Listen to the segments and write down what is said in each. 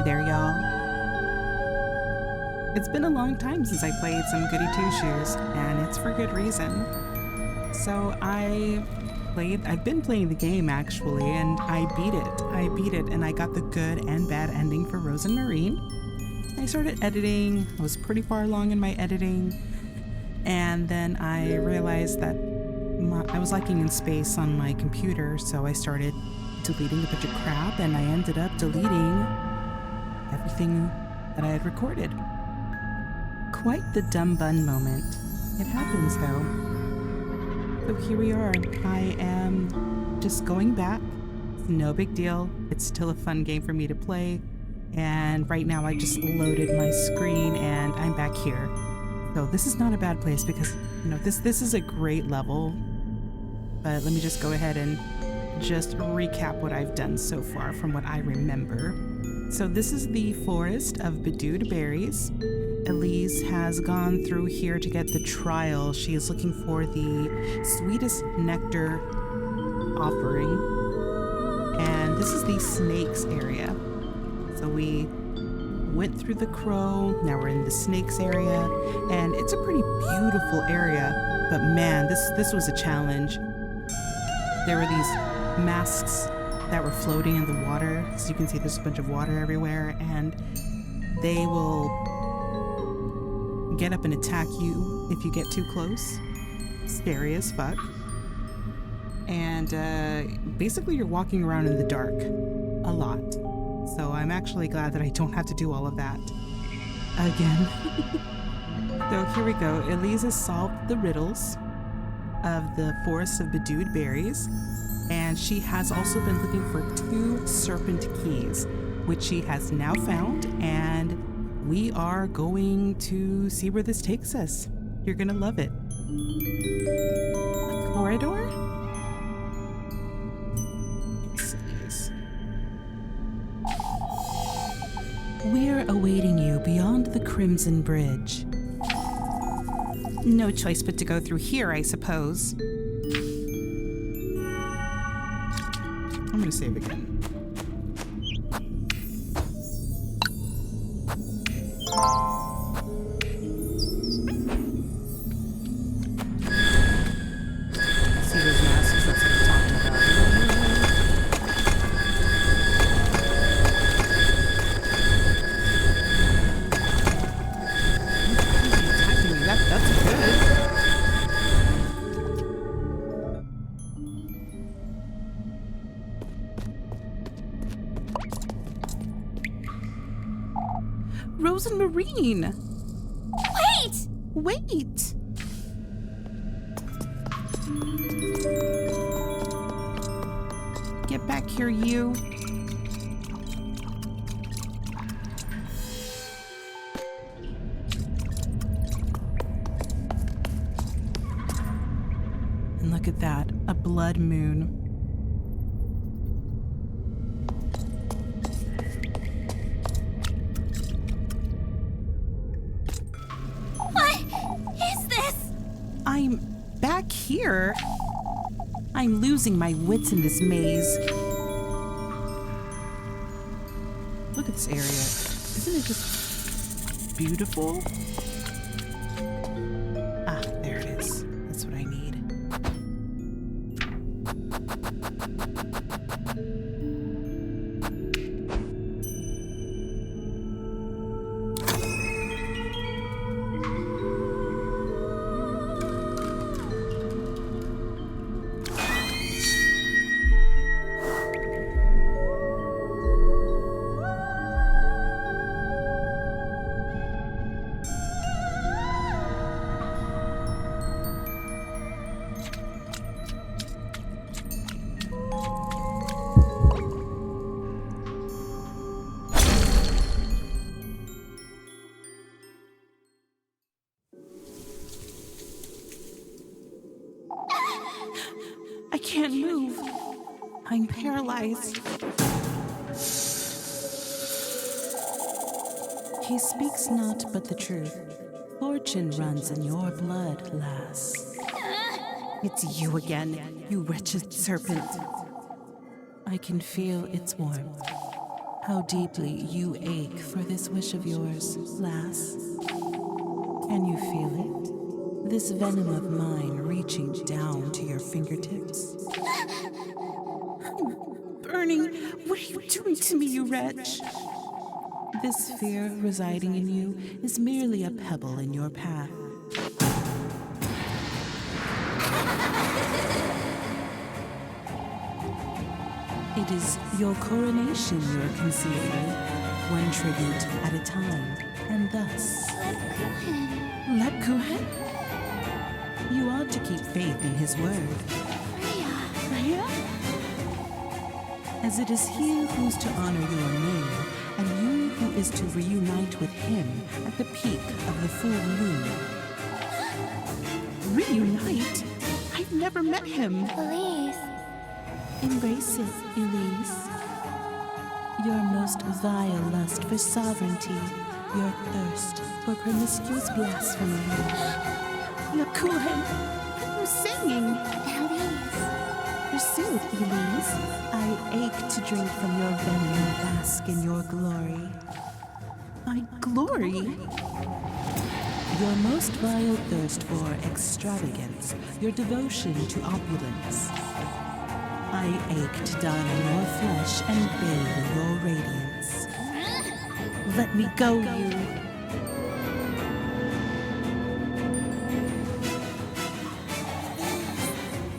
Hi there, y'all. It's been a long time since I played some Goody Two-Shoes, and it's for good reason. So I've been playing the game actually, and I beat it, and I got the good and bad ending for Rose and Marine. I started editing, I was pretty far along in my editing, and then I realized that I was lacking in space on my computer, so I started deleting a bunch of crap, and I ended up deleting everything that I had recorded. Quite the dumb bun moment. It happens though. So here we are. I am just going back. It's no big deal. It's still a fun game for me to play. And right now I just loaded my screen and I'm back here. So this is not a bad place because, this is a great level. But let me just go ahead and just recap what I've done so far from what I remember. So this is the forest of bedewed berries. Elise has gone through here to get the trial. She is looking for the Sweetest Nectar offering. And this is the snakes area. So we went through the crow, now we're in the snakes area, and it's a pretty beautiful area. But man, this was a challenge. There were these masks that were floating in the water. So you can see there's a bunch of water everywhere, and they will get up and attack you if you get too close. Scary as fuck. And basically you're walking around in the dark a lot. So I'm actually glad that I don't have to do all of that again. So here we go. Elise has solved the riddles of the forest of bedewed berries, and she has also been looking for 2 serpent keys, which she has now found, and we are going to see where this takes us. You're gonna love it. A corridor? We're awaiting you beyond the Crimson Bridge. No choice but to go through here, I suppose. I'm gonna save again. See those masks? That's what I'm talking about. That's good. Rose and Marine! Wait! Wait! Get back here, you. And look at that, a blood moon. I'm back here. I'm losing my wits in this maze. Look at this area. Isn't it just beautiful? Ah, there it is. That's what I need. I can't move. I'm paralyzed. He speaks not but the truth. Fortune runs in your blood, lass. It's you again, you wretched serpent. I can feel its warmth. how deeply you ache for this wish of yours, lass. Can you feel it? This venom of mine reaching down to your fingertips? Burning, what are you doing to me, you wretch? This fear residing in you is merely a pebble in your path. It is your coronation you are concealing, one tribute at a time, and thus... Lebkuchen? You ought to keep faith in his word. Freya? As it is he who's to honor your name, and you who is to reunite with him at the peak of the full moon. Reunite? I've never met him. Please. Embrace it, Elise. Your most vile lust for sovereignty, your thirst for promiscuous blasphemy. Lebkuchen, who's singing? Elise. Pursue it, Elise. I ache to drink from your venom and bask in your glory. My glory? Your most vile thirst for extravagance, your devotion to opulence. I ache to dine on your flesh and bathe in your radiance. Let me go, you.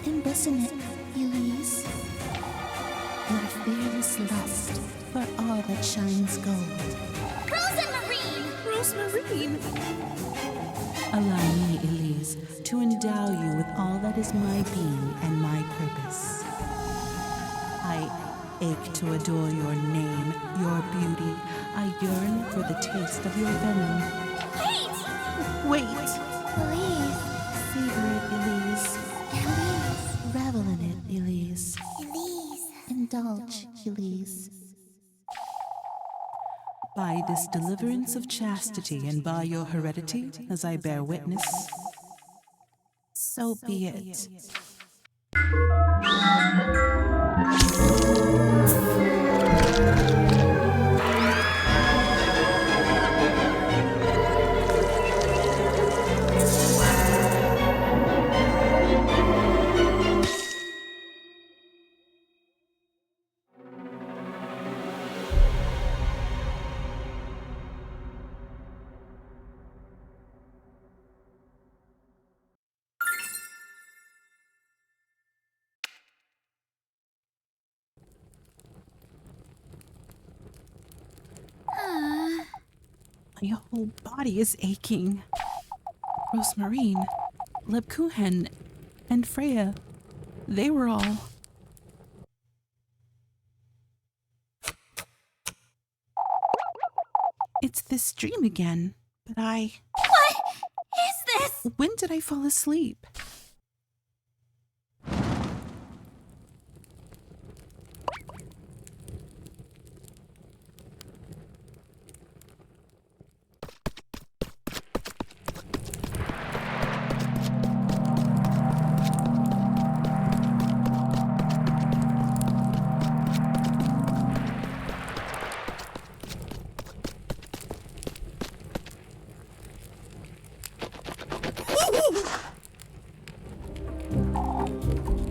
Embosom it, Elise. Your fearless lust for all that shines gold. Rosemarine! Allow me, Elise, to endow you with all that is my being and my purpose. I ache to adore your name, your beauty. I yearn for the taste of your venom. Wait! Elise. Savor it, Elise. Elise. Revel in it, Elise. Elise. Indulge, Elise. By this deliverance of chastity and by your heredity, as I bear witness, so be it. My whole body is aching. Rosemarine, Lebkuchen, and Freya, they were all... It's this dream again, but I... What is this? When did I fall asleep?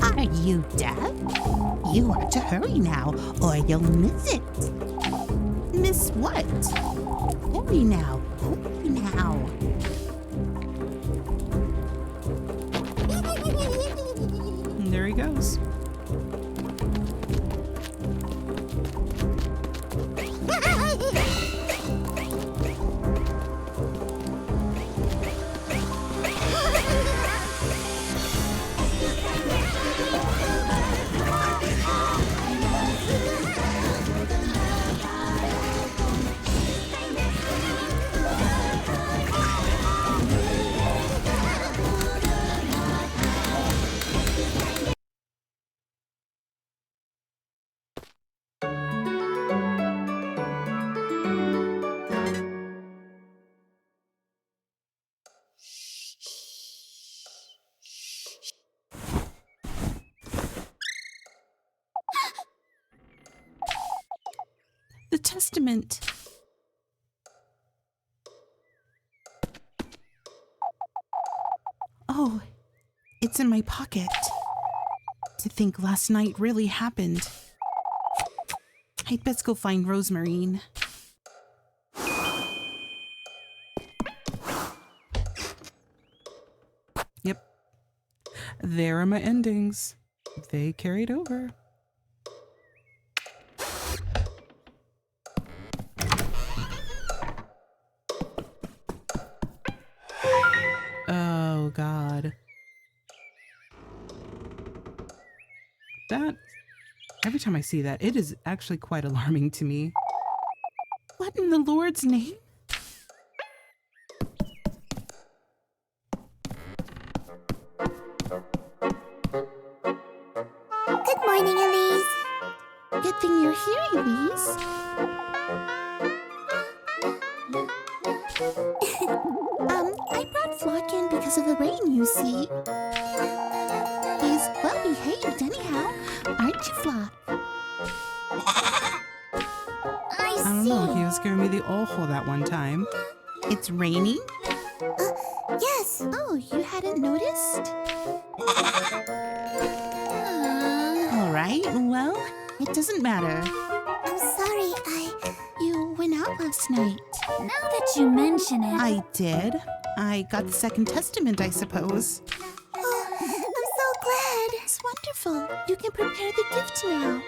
Are you deaf? You are to hurry now, or you'll miss it. Miss what? Hurry now, hurry now. There he goes. testament. Oh, it's in my pocket. To think last night really happened. I'd best go find Rosemarine. Yep. There are my endings. They carried over. Oh, God. That, every time I see that, it is actually quite alarming to me. What in the Lord's name? Good morning, Elise. Good thing you're here, Elise. I brought Flock in because of the rain, you see. He's well behaved anyhow, aren't you, Flock? I I don't know, he was giving me the ojo that one time. It's raining? Yes. Oh, you hadn't noticed? All right, well, it doesn't matter. I'm sorry, You went out last night. now that you mention it. I did. I got the second testament, I suppose. Oh, I'm so glad. It's wonderful. You can prepare the gift now.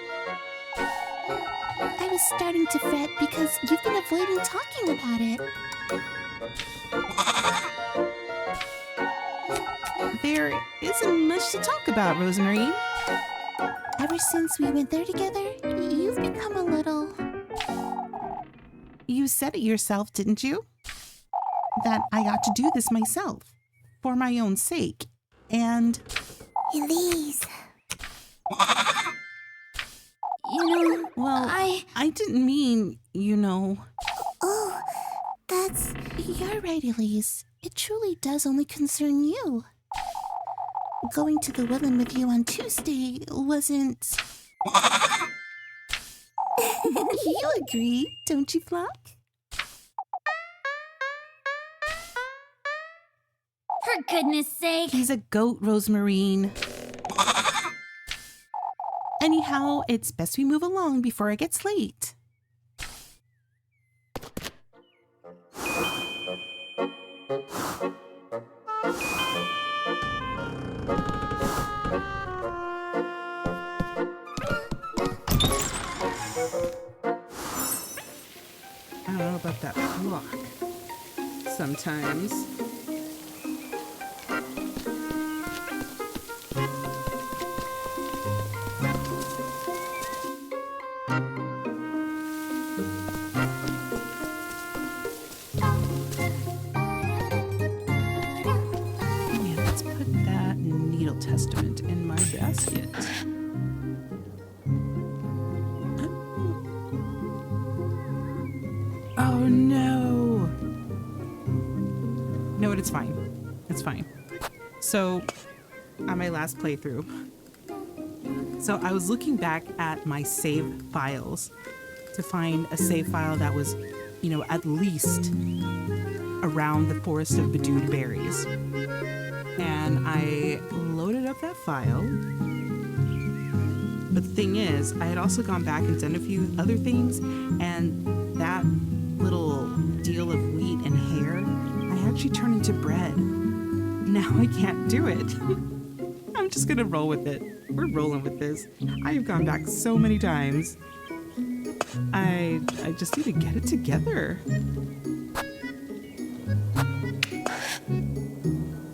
I was starting to fret because you've been avoiding talking about it. There isn't much to talk about, Rosemarine. Ever since we went there together, you've become a little... You said it yourself, didn't you? That I ought to do this myself, for my own sake. And Elise. well, I didn't mean, Oh, that's... You're right, Elise. It truly does only concern you. Going to the Woodland with you on Tuesday wasn't... You agree, don't you, Flock? For goodness sake. He's a goat, Rosemarine. Anyhow, it's best we move along before it gets late. I don't know about that block. Sometimes. Yeah, let's put that needle testament in my basket. Oh no! No, it's fine. It's fine. So, on my last playthrough, so I was looking back at my save files to find a save file that was, at least around the forest of bedewed berries. And I loaded up that file. But the thing is, I had also gone back and done a few other things, and that little deal of wheat and hair, I actually turned into bread. Now I can't do it. I'm just gonna roll with it. We're rolling with this. I have gone back so many times. I just need to get it together. And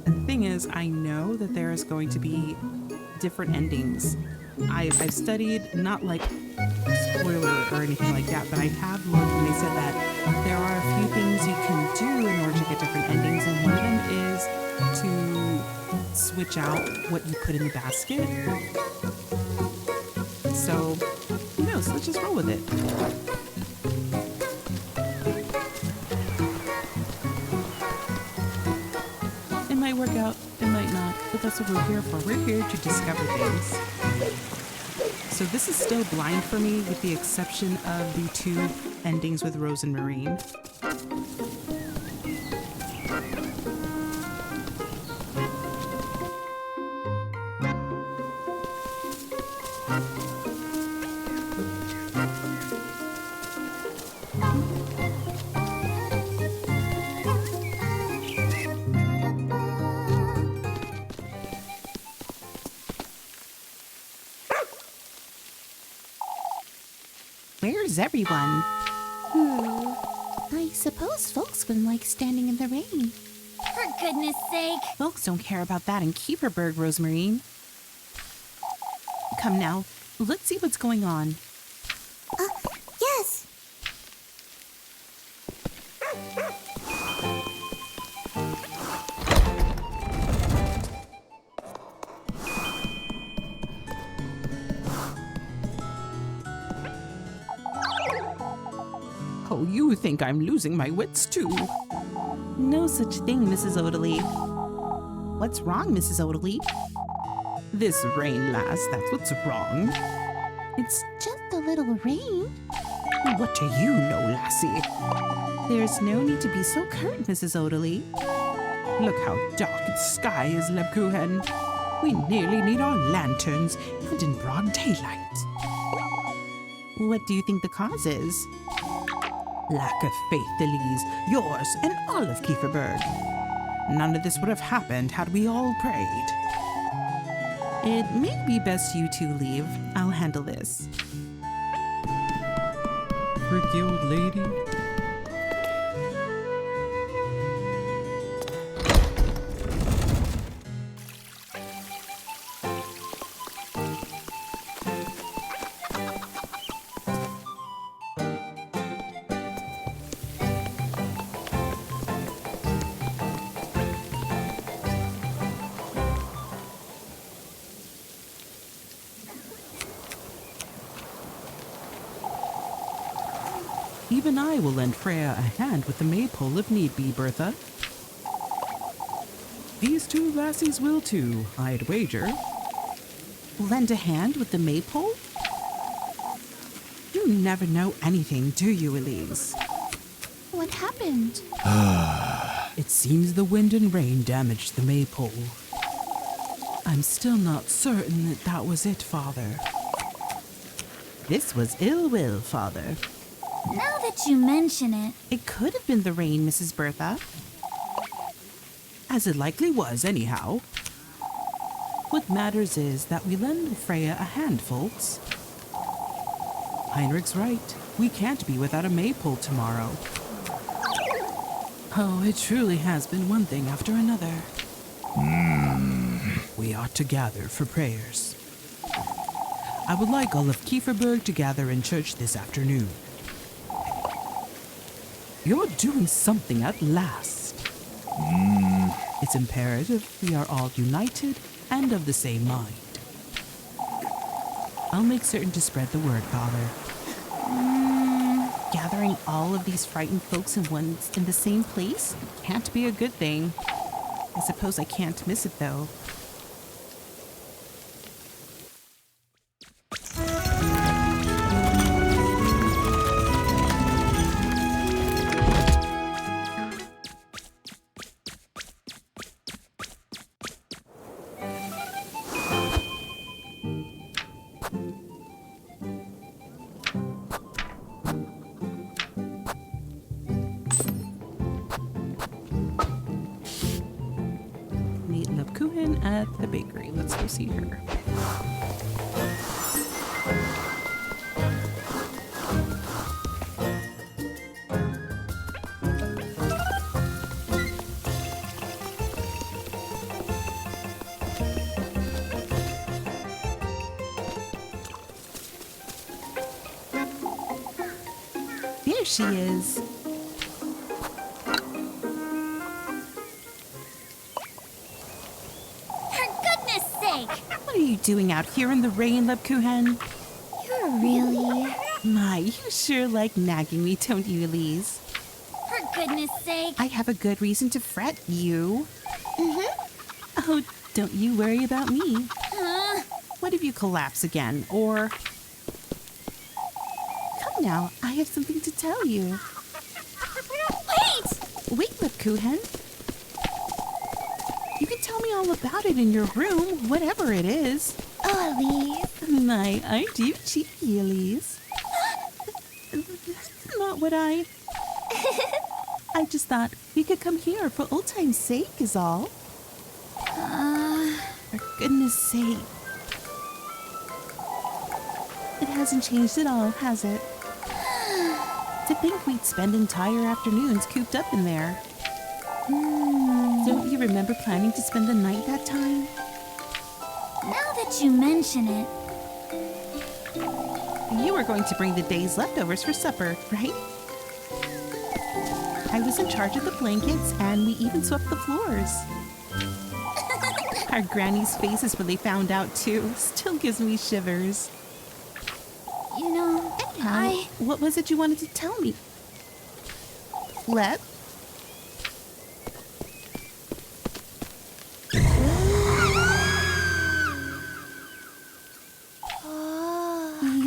the thing is, I know that there is going to be different endings. I've studied, not like spoiler or anything like that, but I have looked and they said that there are a few things you can do in order to get different endings, and one of them is to switch out what you put in the basket. So, who knows? Let's just roll with it. It might work out, it might not, but that's what we're here for. We're here to discover things. So this is still blind for me, with the exception of the two endings with Rose and Marine. Where's everyone? I suppose folks wouldn't like standing in the rain. For goodness sake. Folks don't care about that in Kieferberg, Rosemarine. Come now, let's see what's going on. Yes. Oh, you think I'm losing my wits too? No such thing, Mrs. Odalie. What's wrong, Mrs. Odalie? This rain, lass, that's what's wrong. It's just a little rain. What do you know, lassie? There's no need to be so curt, Mrs. Odalie. Look how dark the sky is, Lebkuchen. We nearly need our lanterns, and in broad daylight. What do you think the cause is? Lack of faith, Elise, yours and all of Kieferberg. None of this would have happened had we all prayed. It may be best you two leave. I'll handle this. Pretty old lady. Even I will lend Freya a hand with the maypole if need be, Bertha. These two lassies will too, I'd wager. Lend a hand with the maypole? You never know anything, do you, Elise? What happened? It seems the wind and rain damaged the maypole. I'm still not certain that was it, Father. This was ill will, Father. Now that you mention it. It could have been the rain, Mrs. Bertha. As it likely was, anyhow. What matters is that we lend Freya a hand, folks. Heinrich's right. We can't be without a maypole tomorrow. Oh, it truly has been one thing after another. We ought to gather for prayers. I would like all of Kieferberg to gather in church this afternoon. You're doing something at last. It's imperative we are all united and of the same mind. I'll make certain to spread the word, Father. Gathering all of these frightened folks in the same place can't be a good thing. I suppose I can't miss it, though. At the bakery. Let's go see her. There she is. What are you doing out here in the rain, Lebkuchen? You're really... My, you sure like nagging me, don't you, Elise? For goodness sake. I have a good reason to fret you. Oh, don't you worry about me. What if you collapse again, or... Come now. I have something to tell you. Wait! Wait, Kuchen. You can tell me all about it in your room, whatever it is. Oh, Elise. My, aren't you cheeky, Elise? That's not what I just thought we could come here for old time's sake is all. For goodness sake. It hasn't changed at all, has it? To think we'd spend entire afternoons cooped up in there. Don't you remember planning to spend the night that time? Now that you mention it, You were going to bring the day's leftovers for supper, right? I was in charge of the blankets, and we even swept the floors. Our granny's faces when they found out, too, still gives me shivers. you know, Anyhow, what was it you wanted to tell me? Leb?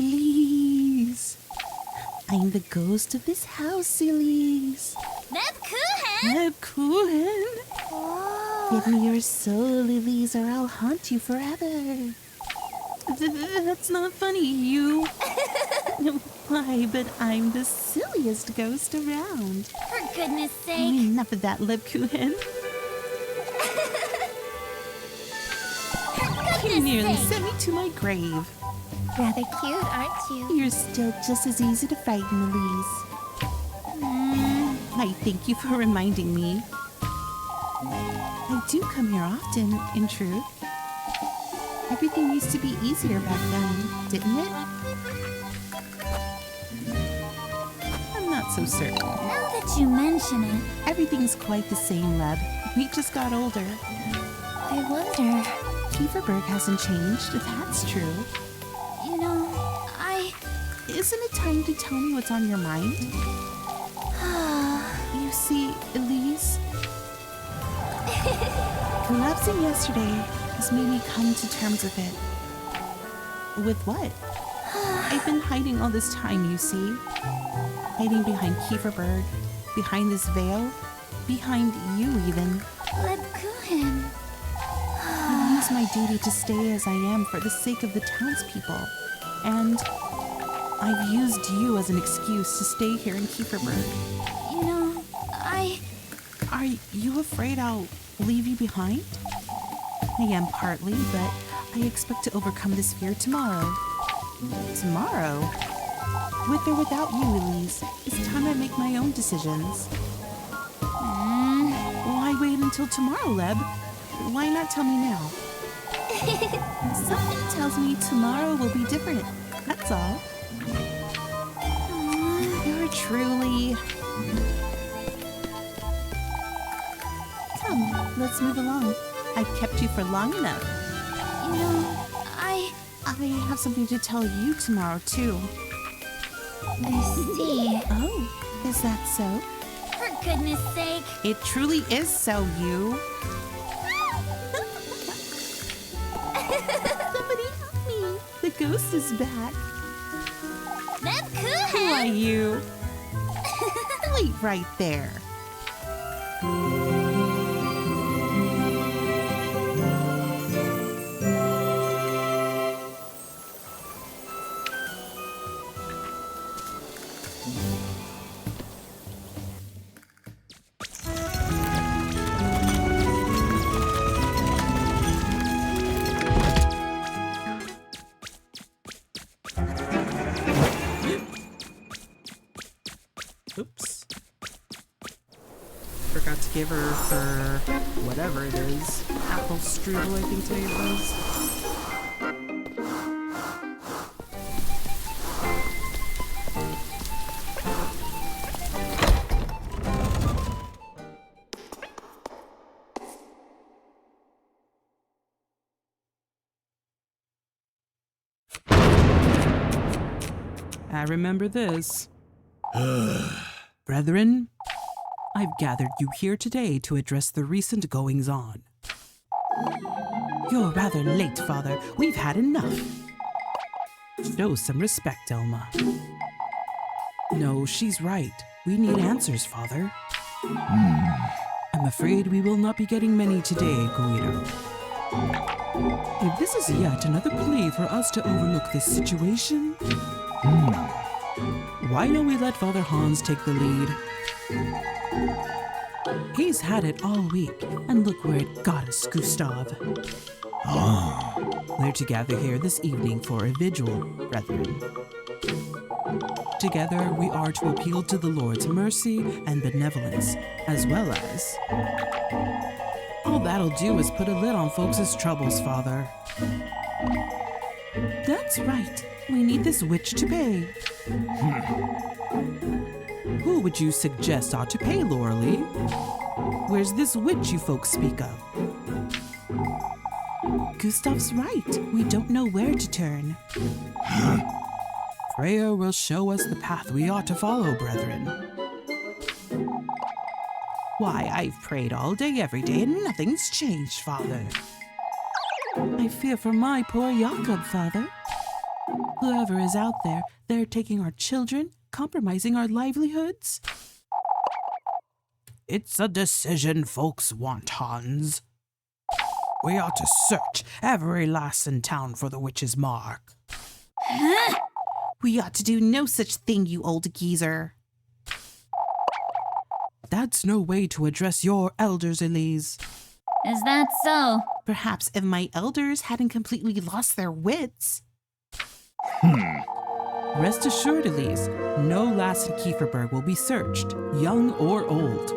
Elise. I'm the ghost of this house, Elise. Nebkuchen! Kuchen. Give me your soul, Elise, or I'll haunt you forever. That's not funny, you. Why, but I'm the silliest ghost around. For goodness sake. Enough of that, Lebkuchen. You nearly sent me to my grave. Rather cute, aren't you? You're still just as easy to frighten, Elise. I thank you for reminding me. I do come here often, in truth. Everything used to be easier back then, didn't it? I'm not so certain. Now that you mention it, Everything's quite the same, Leb. We just got older. I wonder, Kieferberg hasn't changed, that's true. you know, Isn't it time to tell me what's on your mind? You see, Elise, collapsing yesterday has made me come to terms with it. With what? I've been hiding all this time, you see. Hiding behind Kieferberg, behind this veil, behind you even. Lebkuchen. I've used my duty to stay as I am for the sake of the townspeople. And I've used you as an excuse to stay here in Kieferberg. You know, Are you afraid I'll leave you behind? I am partly, but I expect to overcome this fear tomorrow. Tomorrow? With or without you, Elise, it's time I make my own decisions. Why wait until tomorrow, Leb? Why not tell me now? Something tells me tomorrow will be different. That's all. You're truly... Come, let's move along. I've kept you for long enough. you know, I have something to tell you tomorrow, too. I see. Oh, is that so? For goodness sake. It truly is so, you. Somebody help me. The ghost is back. Who are Nebkuchen! you? Wait right there. Oops. Forgot to give her whatever it is. Apple strudel, I think today it was. I remember this. Brethren, I've gathered you here today to address the recent goings-on. You're rather late, Father. We've had enough. Show some respect, Elma. No, she's right. We need answers, Father. I'm afraid we will not be getting many today, Guido. If this is yet another plea for us to overlook this situation, why don't we let Father Hans take the lead? He's had it all week, and look where it got us, Gustav. We're to gather here this evening for a vigil, brethren. Together, we are to appeal to the Lord's mercy and benevolence, as well as... All that'll do is put a lid on folks' troubles, Father. That's right. We need this witch to pay. Who would you suggest ought to pay, Loralee? Where's this witch you folks speak of? Gustav's right. We don't know where to turn. Freya will show us the path we ought to follow, brethren. Why, I've prayed all day, every day, and nothing's changed, Father. I fear for my poor Jakob, Father. Whoever is out there, they're taking our children, compromising our livelihoods. It's a decision folks want, Hans. We ought to search every lass in town for the witch's mark. Huh? We ought to do no such thing, you old geezer. That's no way to address your elders, Elise. Is that so? Perhaps if my elders hadn't completely lost their wits. Rest assured, Elise, no lass in Kieferberg will be searched, young or old.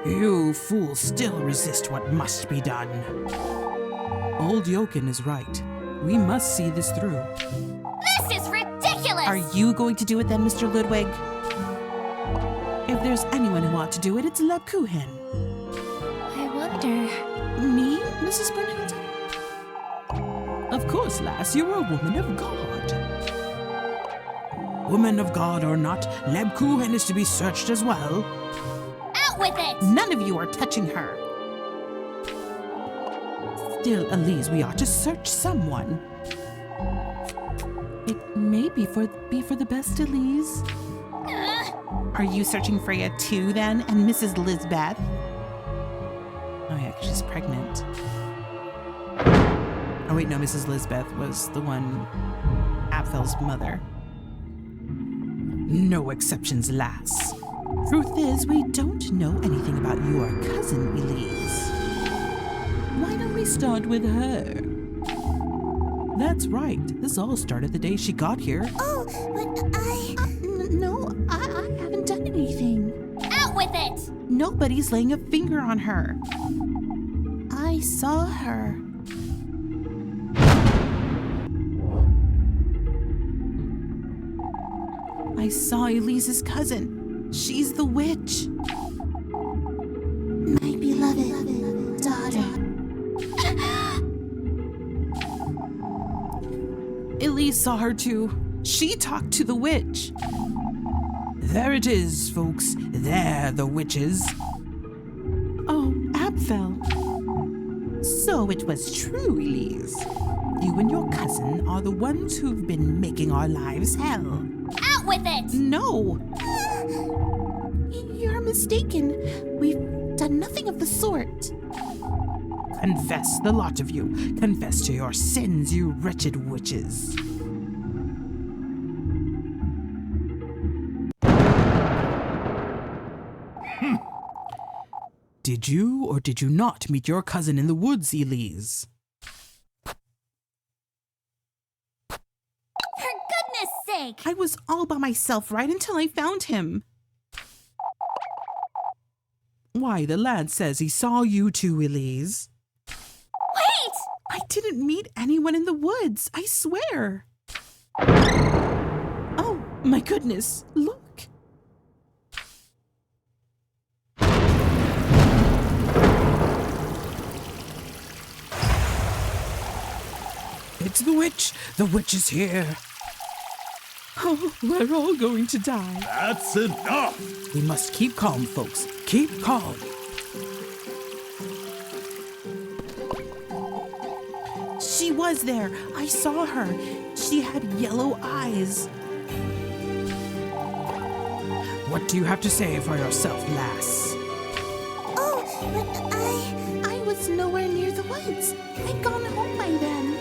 You fools still resist what must be done. Old Jochen is right. We must see this through. This is ridiculous! Are you going to do it then, Mr. Ludwig? If there's anyone who ought to do it, it's Lebkuchen. I wonder... Me, Mrs. Brunhilde? Of course, lass, you're a woman of God. Woman of God or not, Lebkuchen is to be searched as well. Out with it! None of you are touching her. Still, Elise, we ought to search someone. It may be for the best, Elise. Are you searching Freya too, then, and Mrs. Lisbeth? Oh yeah, 'cause she's pregnant. Oh wait, no, Mrs. Lisbeth was the one, Apfel's mother. No exceptions, lass. Truth is, we don't know anything about your cousin, Elise. Why don't we start with her? That's right. This all started the day she got here. Oh, but I haven't done anything. Out with it! Nobody's laying a finger on her. I saw her. I saw Elise's cousin. She's the witch. My beloved daughter. Elise saw her too. She talked to the witch. There it is, folks. There the witches. Oh, Apfel. So it was true, Elise. You and your cousin are the ones who've been making our lives hell. Out with it! No! You're mistaken. We've done nothing of the sort. Confess, the lot of you. Confess to your sins, you wretched witches. Did you or did you not meet your cousin in the woods, Elise? For goodness sake! I was all by myself right until I found him. Why, the lad says he saw you too, Elise. Wait! I didn't meet anyone in the woods, I swear. Oh, my goodness, look. It's the witch! The witch is here! Oh, we're all going to die. That's enough! We must keep calm, folks. Keep calm. She was there. I saw her. She had yellow eyes. What do you have to say for yourself, lass? Oh, but I was nowhere near the woods. I'd gone home by then.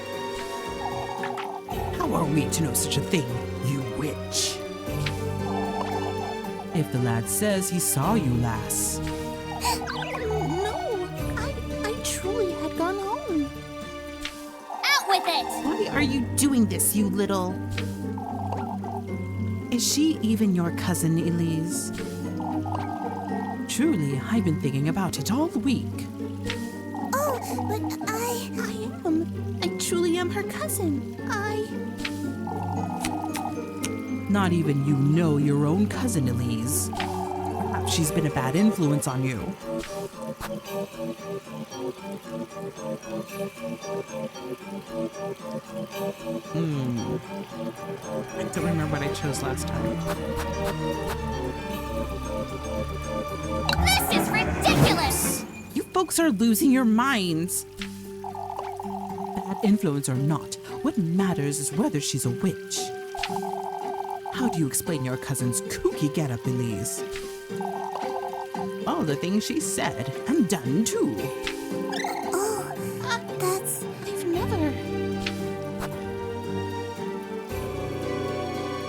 How are we to know such a thing, you witch? If the lad says he saw you, lass. No, I truly had gone home. Out with it! Why are you doing this, you little... Is she even your cousin, Elise? Truly, I've been thinking about it all week. Oh, but I am. I truly am her cousin. Not even you know your own cousin, Elise. Perhaps she's been a bad influence on you. I don't remember what I chose last time. This is ridiculous! You folks are losing your minds. Bad influence or not, what matters is whether she's a witch. How do you explain your cousin's kooky getup, Elise? All the things she said and done, too. Oh, I've never.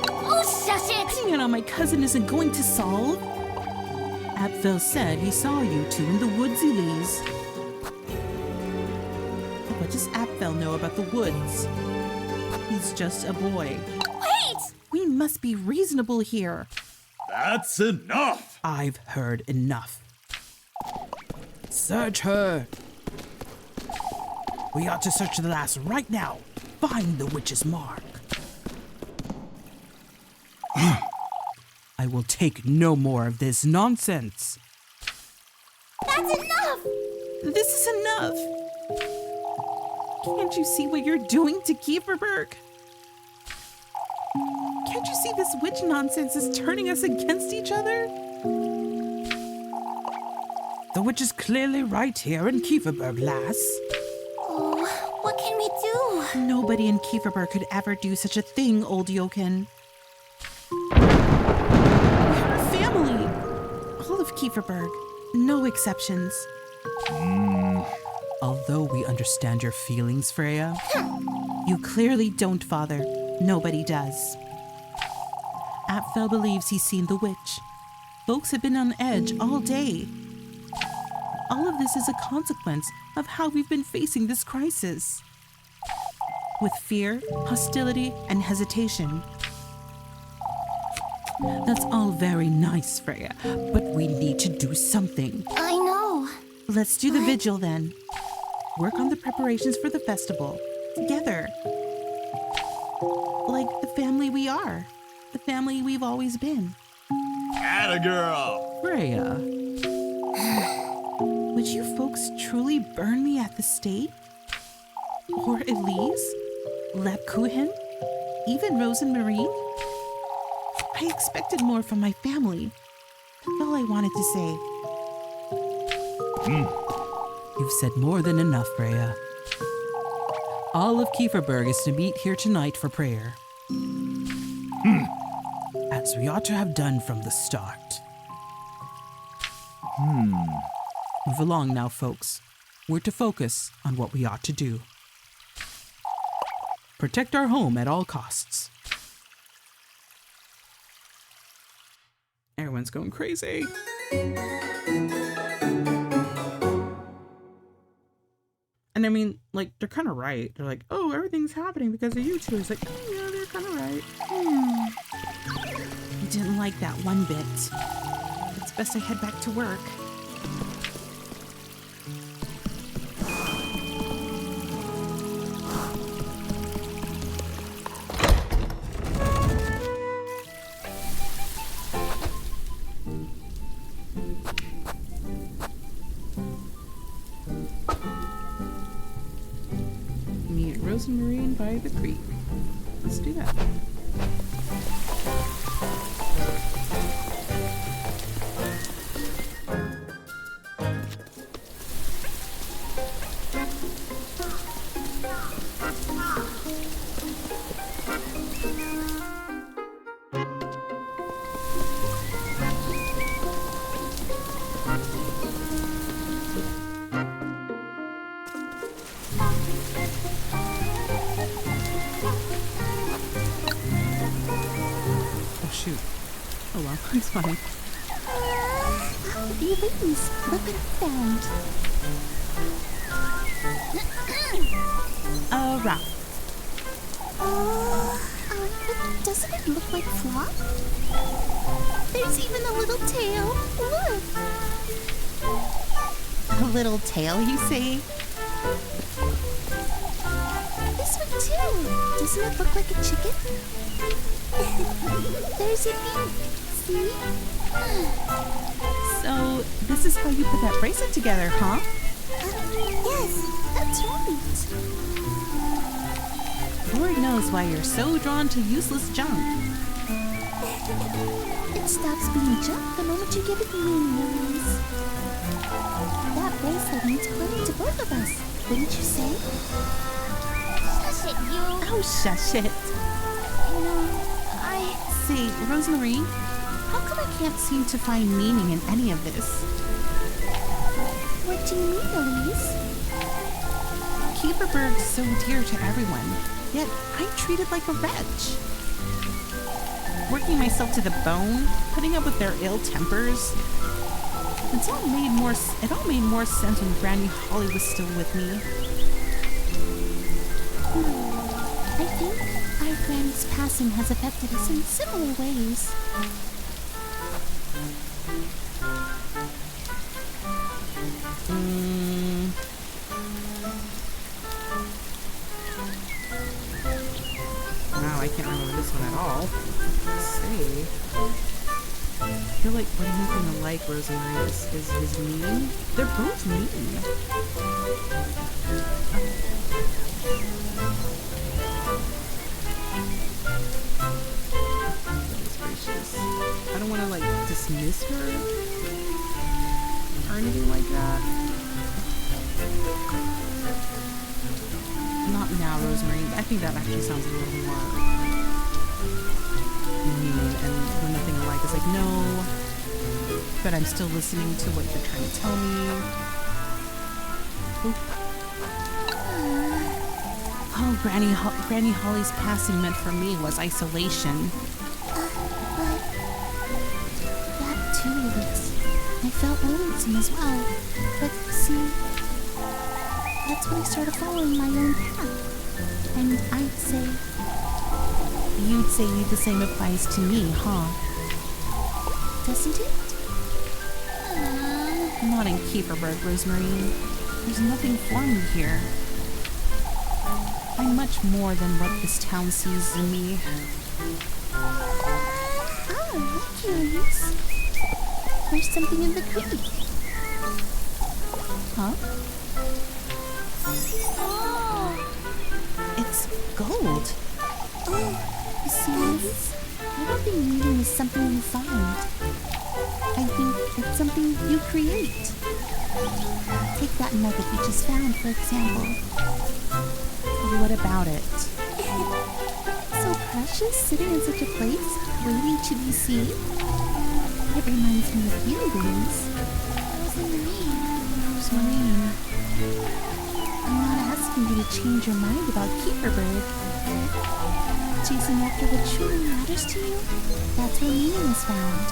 Oh, shush it! Pinning it on my cousin isn't going to solve. Apfel said he saw you two in the woods, Elise. What does Apfel know about the woods? He's just a boy. Wait! We must be reasonable here. That's enough! I've heard enough. Search her. We ought to search the lass right now. Find the witch's mark. I will take no more of this nonsense. That's enough! This is enough. Can't you see what you're doing to Kieferberg? Can't you see this witch nonsense is turning us against each other? The witch is clearly right here in Kieferberg, lass. Oh, what can we do? Nobody in Kieferberg could ever do such a thing, old Jochen. We're a family. All of Kieferberg. No exceptions. Although we understand your feelings, Freya, you clearly don't, Father. Nobody does. Apfel believes he's seen the witch. Folks have been on edge all day. All of this is a consequence of how we've been facing this crisis. With fear, hostility, and hesitation. That's all very nice, Freya, but we need to do something. I know. Let's do the vigil then. Work on the preparations for the festival. Together. Like the family we are. The family we've always been. Atta girl! Freya. Would you folks truly burn me at the stake? Or Elise? Lebkuchen? Even Rose and Marine? I expected more from my family. That's all I wanted to say. You've said more than enough, Freya. All of Kieferberg is to meet here tonight for prayer. As we ought to have done from the start. Move along now, folks. We're to focus on what we ought to do. Protect our home at all costs. Everyone's going crazy. And I mean, like, they're kind of right. They're like, oh, everything's happening because of you two. It's like, oh, yeah, they're kind of right. I didn't like that one bit. It's best I head back to work. Meet Rose and Marine by the creek. Let's do that. Oh shoot. Oh well, it's fine. You ladies, look what I found. A rock. But doesn't it look like flop? There's even a little tail. Look. A little tail, you say? This one too. Doesn't it look like a chicken? There's a beak. See? So, this is how you put that bracelet together, huh? Yes, that's right. Lord knows why you're so drawn to useless junk. It stops being junk the moment you give it meaning, Louise. That bracelet means plenty to both of us, wouldn't you say? Shush it, you. Oh, shush it. Say, Rosemary, how come I can't seem to find meaning in any of this? What do you mean, Louise? Keeper Bird's so dear to everyone, yet I'm treated like a wretch. Working myself to the bone, putting up with their ill tempers. It all made more sense when Granny Holly was still with me. I think our Granny's passing has affected us in similar ways. Wow, I can't remember this one at all. Let's see. I feel like what anything alike Rosemary is mean. They're both mean. Goodness gracious. I don't want to like dismiss her or anything like that. Not now, Rosemary. I think that actually sounds a little more mean, and when nothing alike is like, no, but I'm still listening to what you're trying to tell me. Oop. All Granny Holly's passing meant for me was isolation. But that too, Louise. I felt lonesome as well. But see, that's when I started following my own path. And I'd say, You'd say the same applies to me, huh? doesn't it? Not in Keeper Bird, Rosemary. There's nothing for me here. I'm much more than what this town sees in me. Oh, I'm curious. There's something in the creek. Huh? It's gold. Oh, you see, Louise? I don't think meaning is something you find. I think it's something you create. Take that nugget we just found, for example. What about it? So precious, sitting in such a place, waiting to be seen. It reminds me of you, Louise. Rosemary. I'm not asking you to change your mind about Keeper Bird. Chasing after what truly matters to you, that's where meaning is found.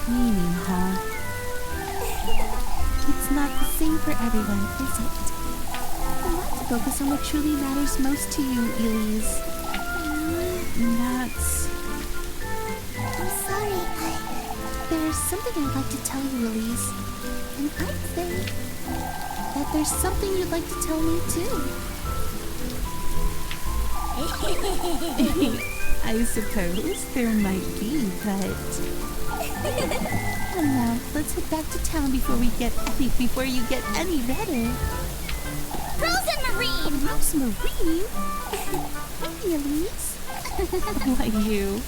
Meaning, huh? It's not the same for everyone, is it? Not to focus on what truly matters most to you, Elise. That's... I'm sorry, There's something I'd like to tell you, Elise. And I'd say that there's something you'd like to tell me, too. I suppose there might be, but... And now, let's head back to town before you get any redder. Rosemarine! Rosemarine? Hi, Elise. Why you?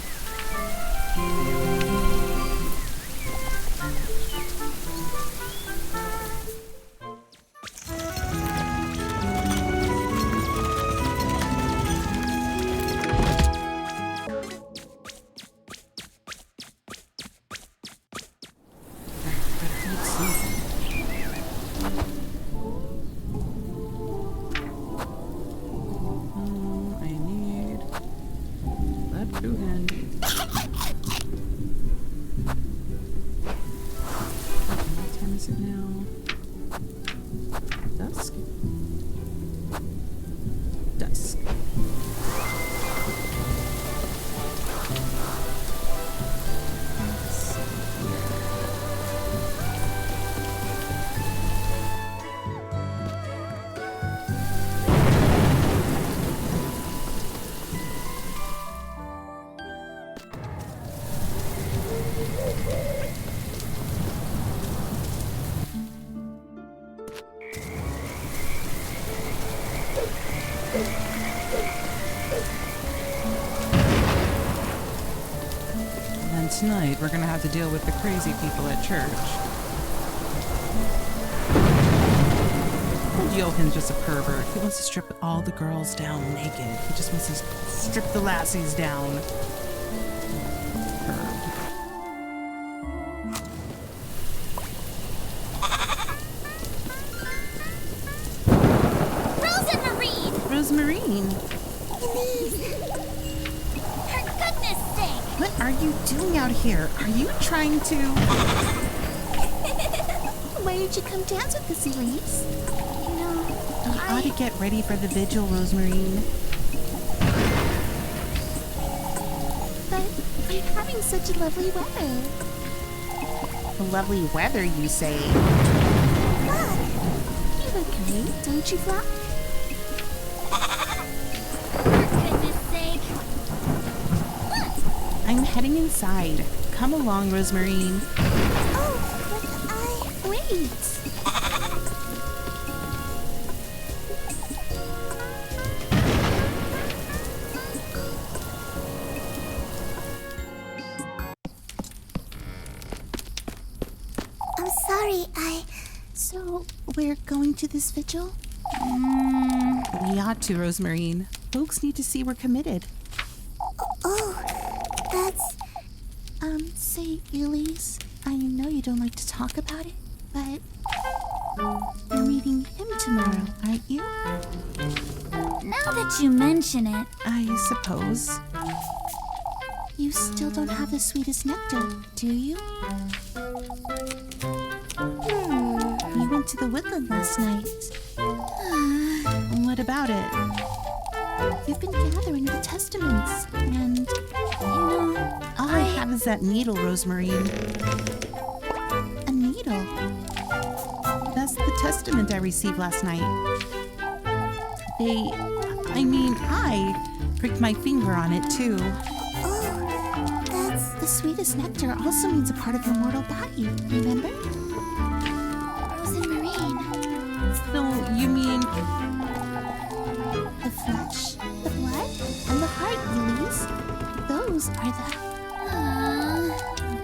And then tonight, we're gonna have to deal with the crazy people at church. But Johan's just a pervert. He wants to strip all the girls down naked. He just wants to strip the lassies down. Perv. Rosemarine! For goodness sake! What are you doing out here? Are you trying to... Why did you come dance with us, Elise? You know, You ought to get ready for the vigil, Rosemarine. But we're having such lovely weather. Lovely weather, you say? Look! You look great, don't you, Flock? for goodness sake! I'm heading inside. Come along, Rosemarine. Oh, but wait! I'm sorry, So, we're going to this vigil? We ought to, Rosemarine. Folks need to see we're committed. Oh, that's... say, Elise, I know you don't like to talk about it, but... You're meeting him tomorrow, aren't you? Now that you mention it, I suppose. You still don't have the sweetest nectar, do you? You went to the woodland last night. What about it? You've been gathering the testaments, and... you know, All I have is that needle, Rosemarine. a needle. That's the testament I received last night. I pricked my finger on it, too. Oh, that's... The sweetest nectar also means a part of your mortal body, remember? Rosemarine. So, you mean... The flesh, the blood, and the heart, Elise. Those are the...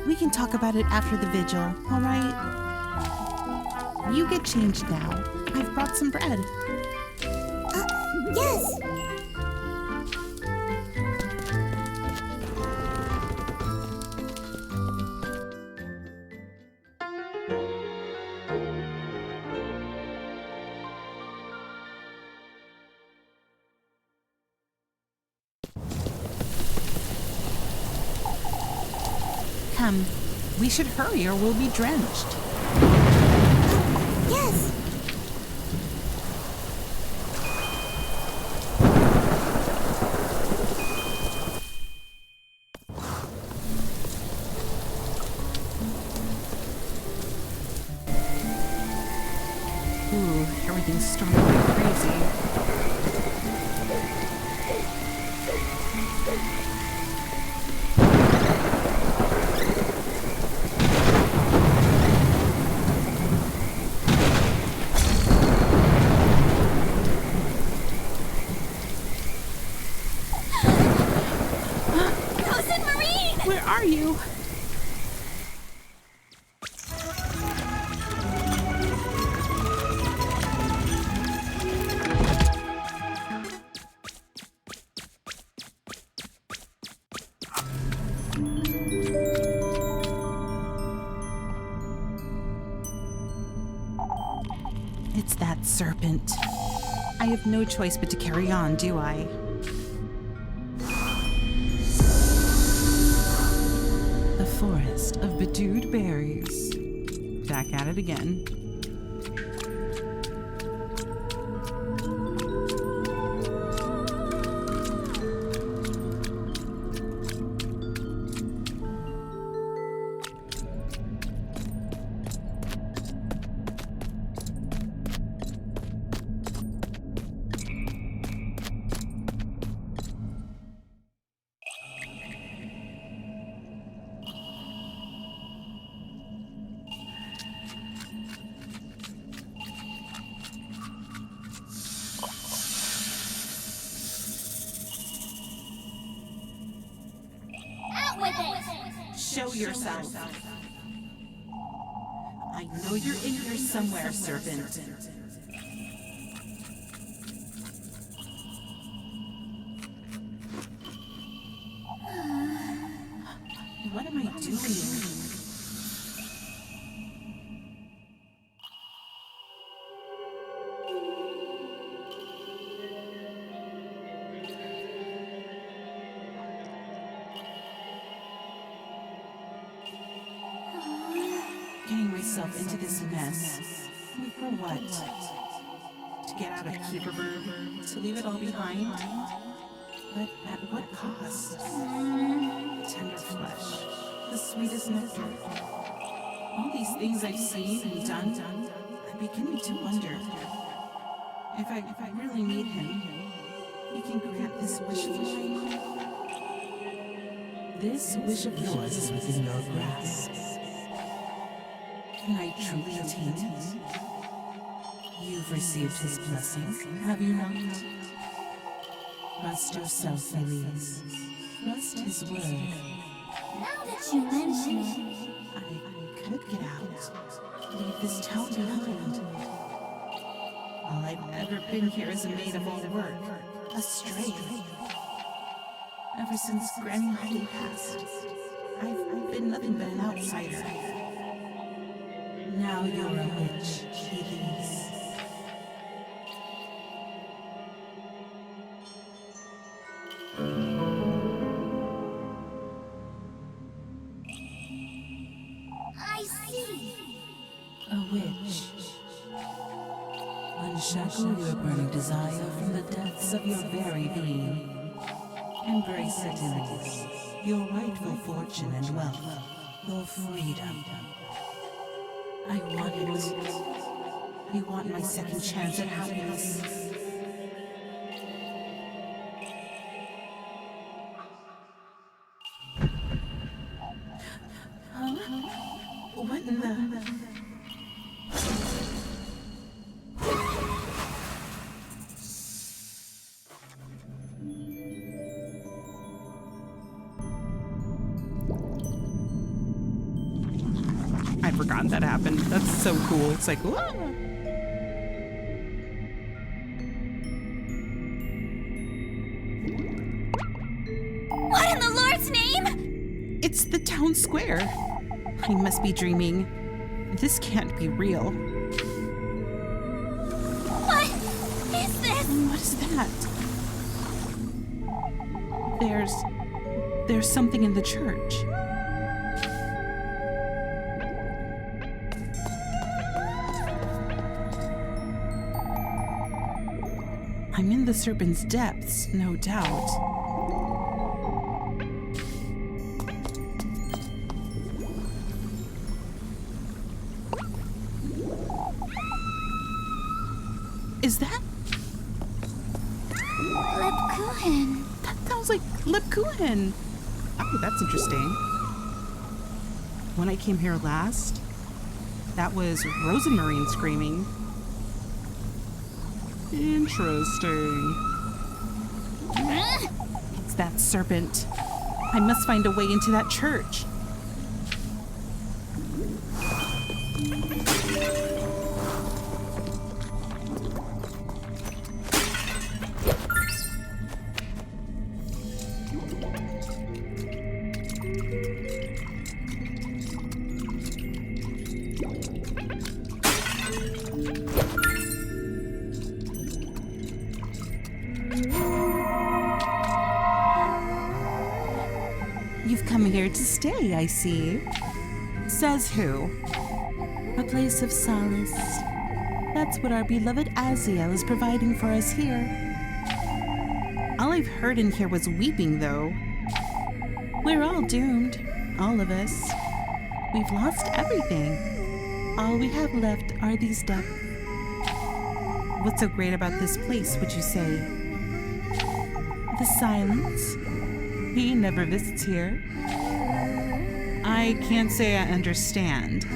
We can talk about it after the vigil, all right? You get changed now. I've brought some bread. Yes! Come, we should hurry or we'll be drenched. Yes! Ooh, everything's storming like crazy. Rosemarine! Where are you? It's that serpent. I have no choice but to carry on, do I? The forest of bedewed berries. Back at it again. Show yourself. I know you're in here somewhere, serpent. What am I doing? Getting myself into this mess. And for what? To get out of Keeperburg? To leave it all behind? But at what cost? Tender flesh, the sweetest nectar. All these things I've seen and done, I'm beginning to wonder if I really need him. He can grant this wish of mine. This wish of yours is within your grasp. Can I truly attain it? You've received his blessing, have you not? Trust yourself, Elise. Trust his word. Now that you mention it, I could get out, leave this town behind. All I've ever been here is a maid of all work, a stray. Ever since Granny Heidi passed, I've been nothing but an outsider. Now you're a witch, Elise. I see. A witch. Unshackle your burning desire from the depths of your very being. Embrace it, Elise. Your rightful fortune and wealth. Your freedom. I want it. I want my second chance at happiness. Huh? What in the... I forgot that happened. That's so cool. It's like, whoa. What in the Lord's name? It's the town square. I must be dreaming. This can't be real. What is this? What is that? There's something in the church. I'm in the serpent's depths, no doubt. Is that? Lepkuhin. That sounds like Lepkuhin. Oh, that's interesting. When I came here last, that was Rosenmarine screaming. Interesting. It's that serpent. I must find a way into that church. You've come here to stay, I see. Says who? A place of solace. That's what our beloved Aziel is providing for us here. All I've heard in here was weeping, though. We're all doomed, all of us. We've lost everything. All we have left are these depths. What's so great about this place, would you say? The silence. He never visits here. I can't say I understand.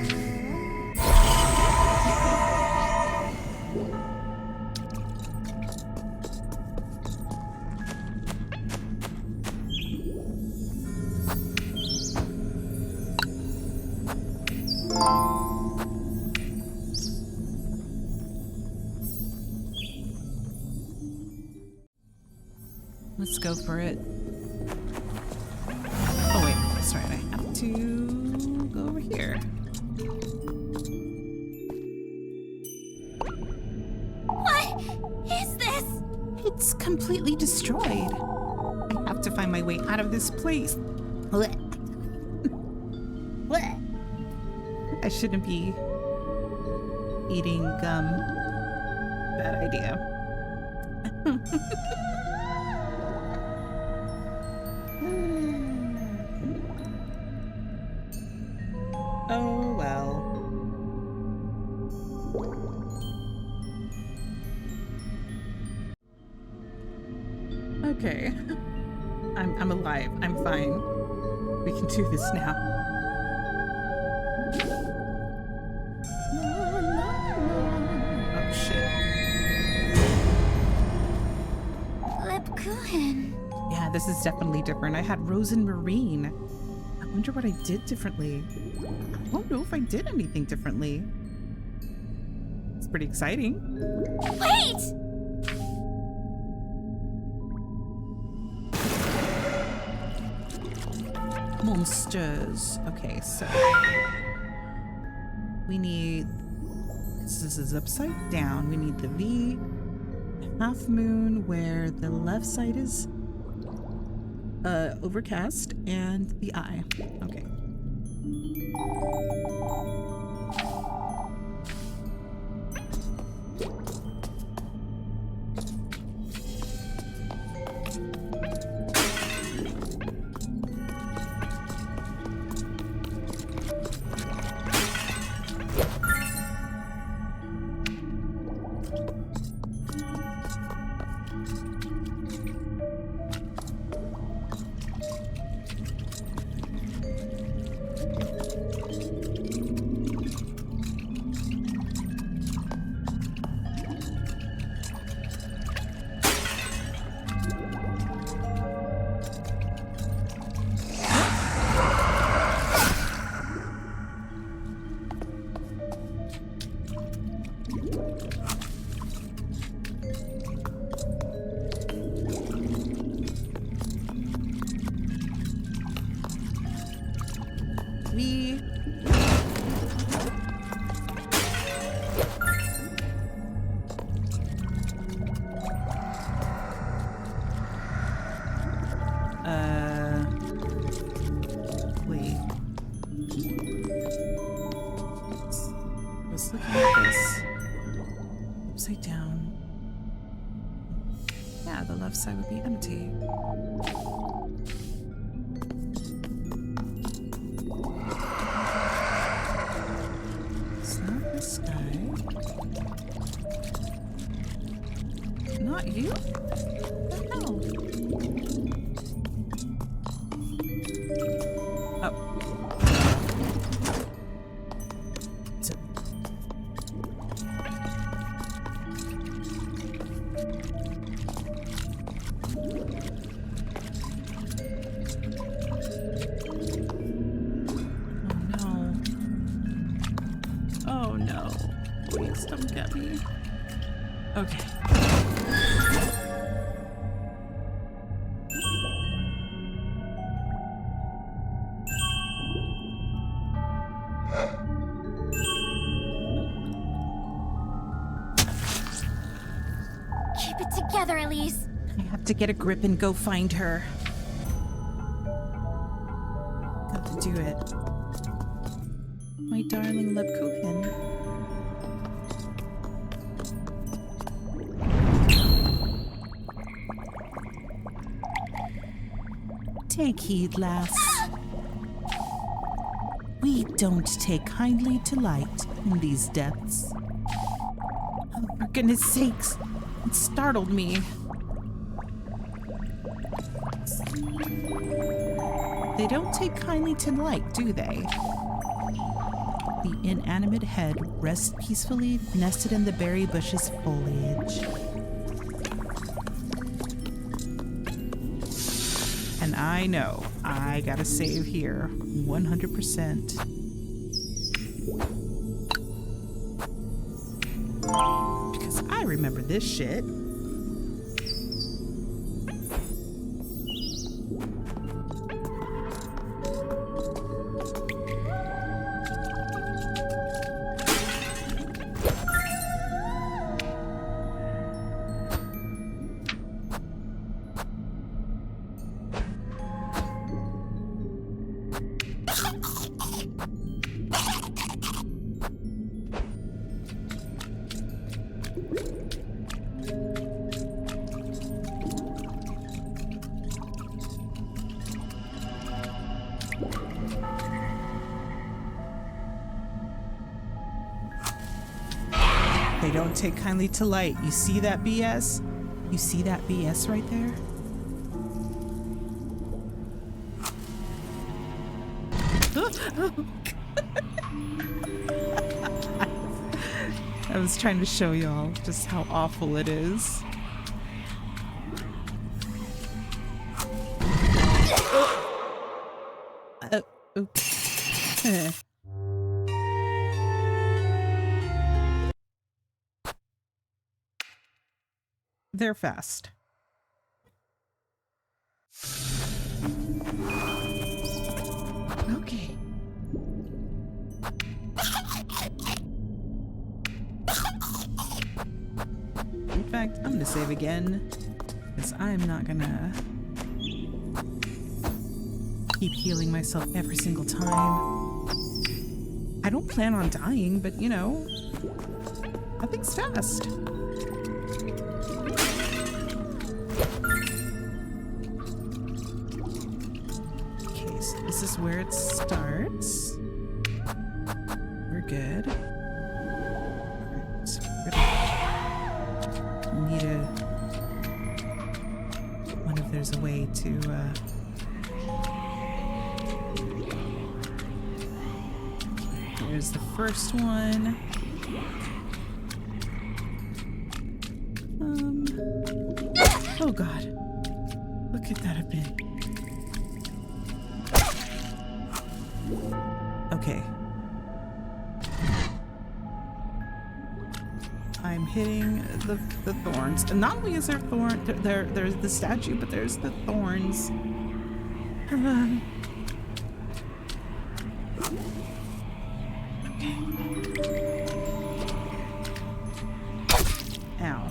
Let's go for it. Oh wait, that's right. I have to go over here. What is this? It's completely destroyed. I have to find my way out of this place. Blech. Blech. I shouldn't be eating gum. Bad idea. Oh well. Okay. I'm alive. I'm fine. We can do this now. Oh shit. Lebkuchen. Yeah, this is definitely different. I had rose and marine. I wonder what I did differently. I don't know if I did anything differently. It's pretty exciting. Wait! Monsters. Okay, so we need, this is upside down. We need the V, half moon where the left side is overcast, and the eye. Okay. We wait. Let's look at this. Upside down. Yeah, the left side would be empty. It's not this guy. Not you? What the hell? Oh. So. Oh no. Please don't get me. Okay. Keep it together, Elise. I have to get a grip and go find her. Got to do it. My darling Lebkuchen. Take heed, lass. We don't take kindly to light in these depths. Oh, for goodness sakes. It startled me. They don't take kindly to light, do they? The inanimate head rests peacefully nested in the berry bush's foliage. And I know I gotta save here 100%. Because I remember this shit. don't take kindly to light. You see that BS? You see that BS right there? I was trying to show y'all just how awful it is. Oops. They're fast. Okay. In fact, I'm gonna save again, because I'm not gonna keep healing myself every single time. I don't plan on dying, but you know, nothing's fast. Okay, so this is where it starts. We're good. Alright, so we're gonna need a... I wonder if there's a way to, There's the first one. Oh god. Look at that a bit. Okay. I'm hitting the thorns. And not only is there there's the statue, but there's the thorns. Ow.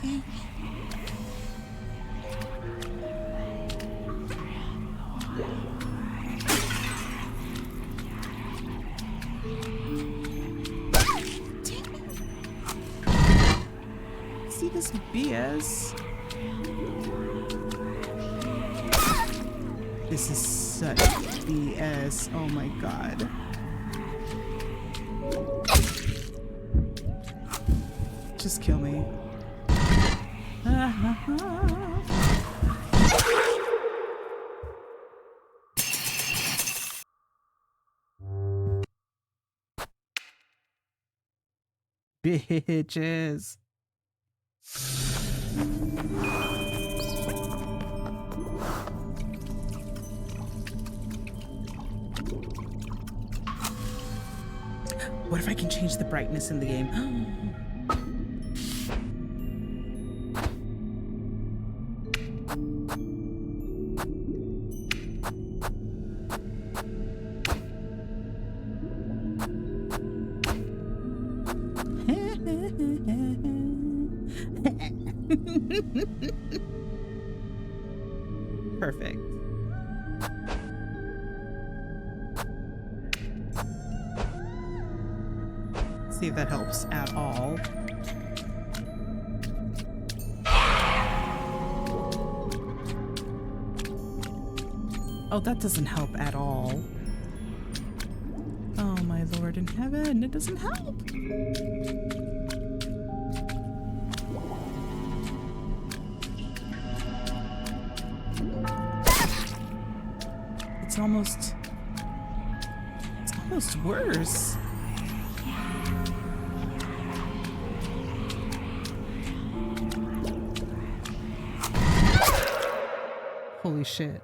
Dang. See this BS? This is such BS. Oh my god. Just kill me. Bitches. What if I can change the brightness in the game? Perfect. See if that helps at all. Oh, that doesn't help at all. Oh my Lord in heaven, it doesn't help. It's almost worse. Holy shit.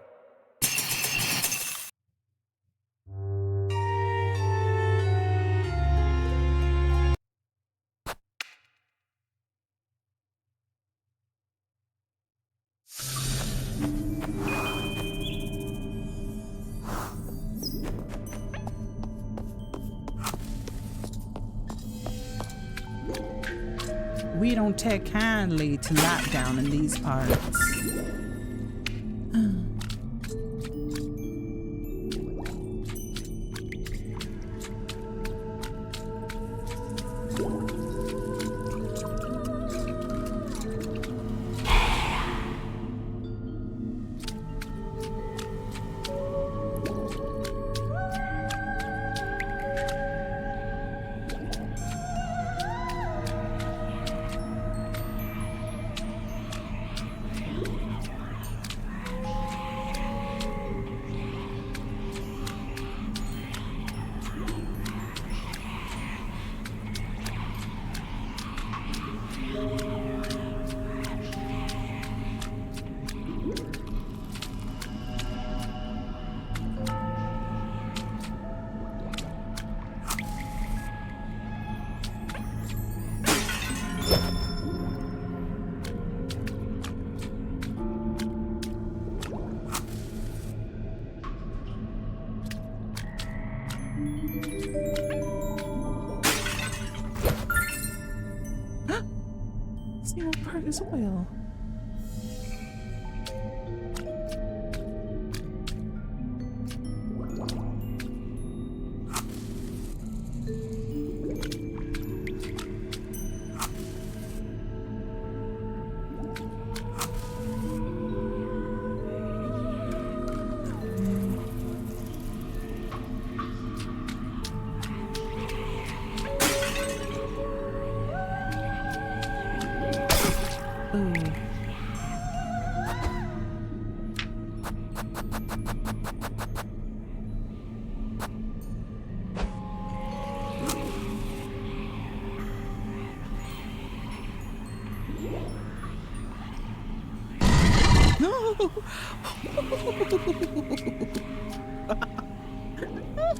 We don't take kindly to lockdown in these parts. see what part is oil. No! Oh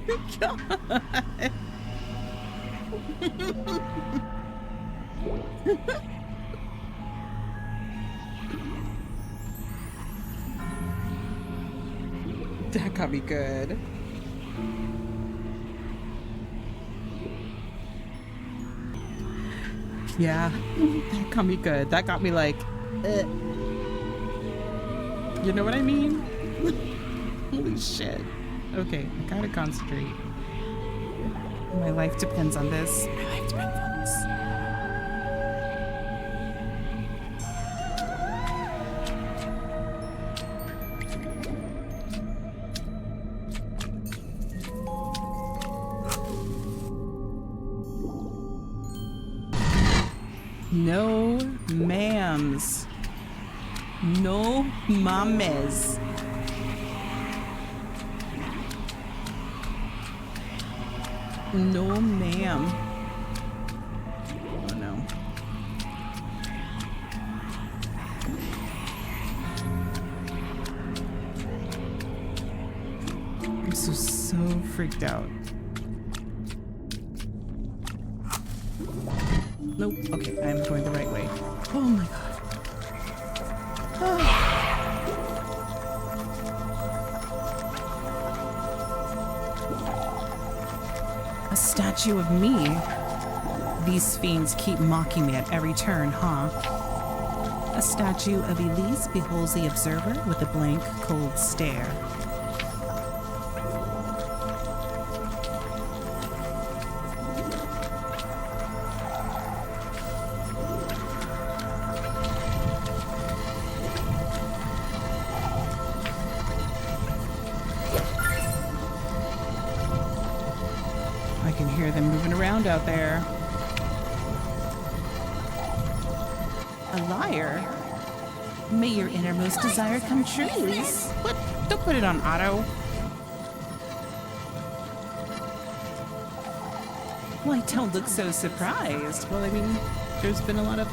my god! That got me good. Yeah, that got me good. That got me like, you know what I mean? Holy shit. Okay, I gotta concentrate. My life depends on this. My life depends on this. No ma'ams. No mames. No ma'am. Oh no. I'm so freaked out. Nope. Okay, I'm going the right way. Oh my god. Ah. A statue of me? These fiends keep mocking me at every turn, huh? A statue of Elise beholds the observer with a blank, cold stare. I can hear them moving around out there. A liar? May your innermost desire come true, Elise. What? Don't put it on auto. Why, don't look so surprised. Well, I mean, there's been a lot of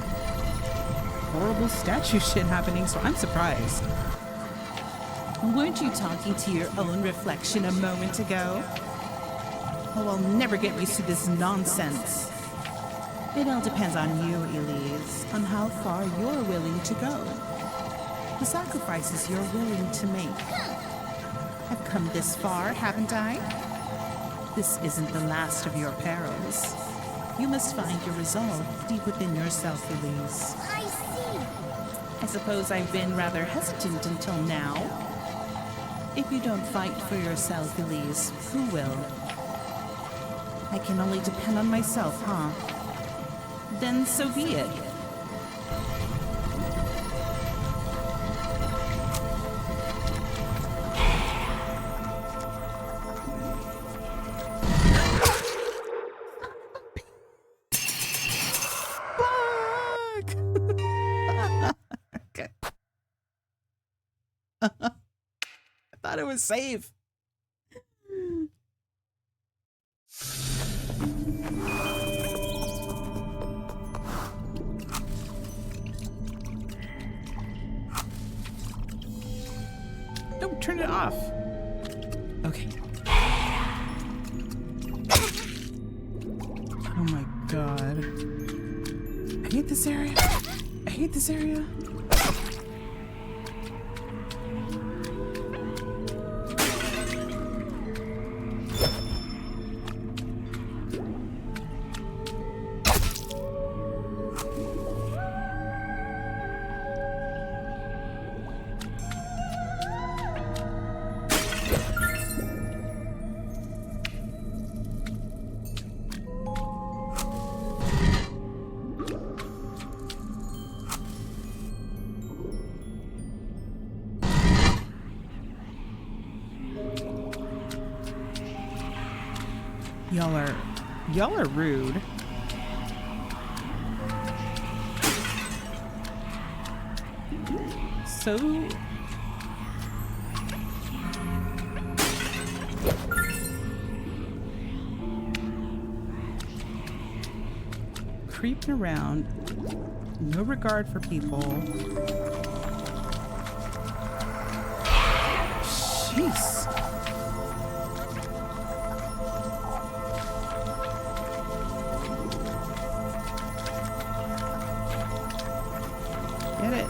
horrible statue shit happening, so I'm surprised. Weren't you talking to your own reflection a moment ago? Oh, I'll never get used to this nonsense. It all depends on you, Elise, on how far you're willing to go. The sacrifices you're willing to make. I've come this far, haven't I? This isn't the last of your perils. You must find your resolve deep within yourself, Elise. I see. I suppose I've been rather hesitant until now. If you don't fight for yourself, Elise, who will? I can only depend on myself, huh? Then so be it. Fuck! Okay. I thought it was safe. Don't turn it off. Okay. Oh my god. I hate this area. I hate this area. Y'all are rude. So creeping around, no regard for people. Jeez. Get it.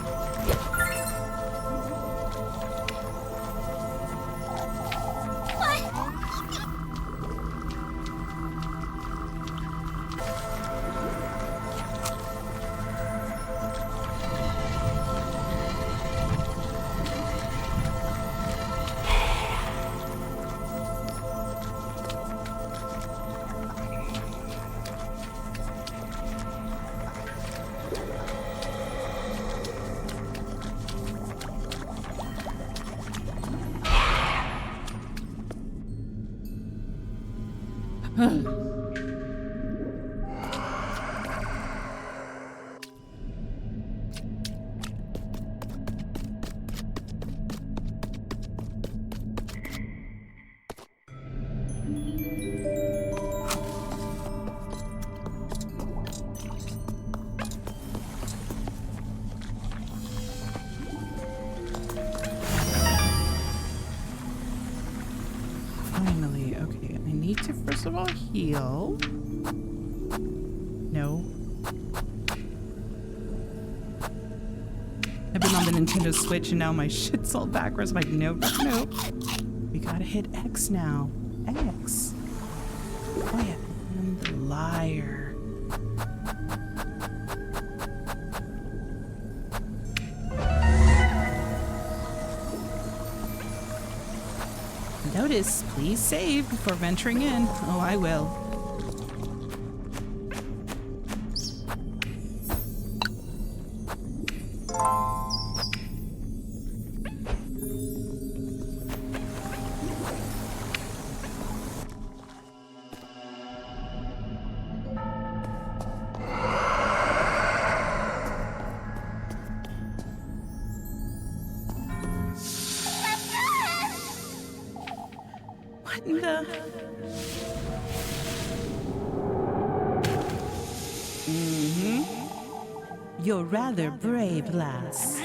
Finally, okay, I need to first of all heal. No. I've been on the Nintendo Switch and now my shit's all backwards. I'm like, nope. We gotta hit X now. X. Oh yeah, I'm the liar. Notice, please save before venturing in. Oh, I will. What in the... You're rather brave, lass.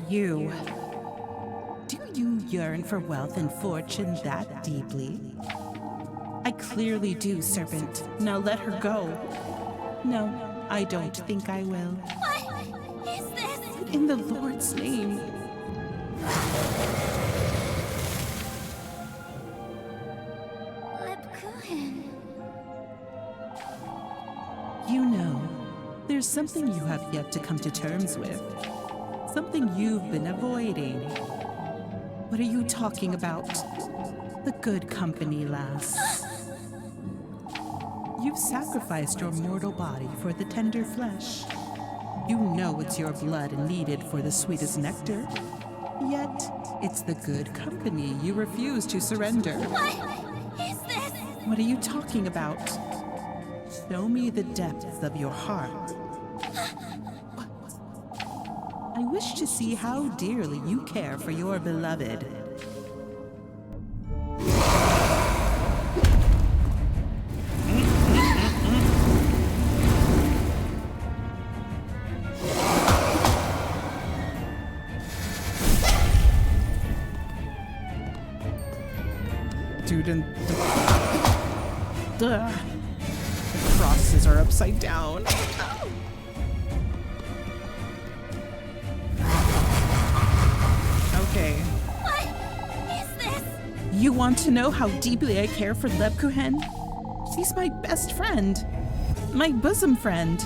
Do you yearn for wealth and fortune that deeply? I clearly do, serpent. Now let her go. No, I don't think I will. What is this? In the Lord's name. Lebkuchen. You know, there's something you have yet to come to terms with. Something you've been avoiding. What are you talking about? The good company, lass. You've sacrificed your mortal body for the tender flesh. You know it's your blood needed for the sweetest nectar. Yet, it's the good company you refuse to surrender. What is this? What are you talking about? Show me the depths of your heart. I wish to see how dearly you care for your beloved. Dude, and the crosses are upside down. Okay. What is this? You want to know how deeply I care for Lebkuchen? She's my best friend. My bosom friend.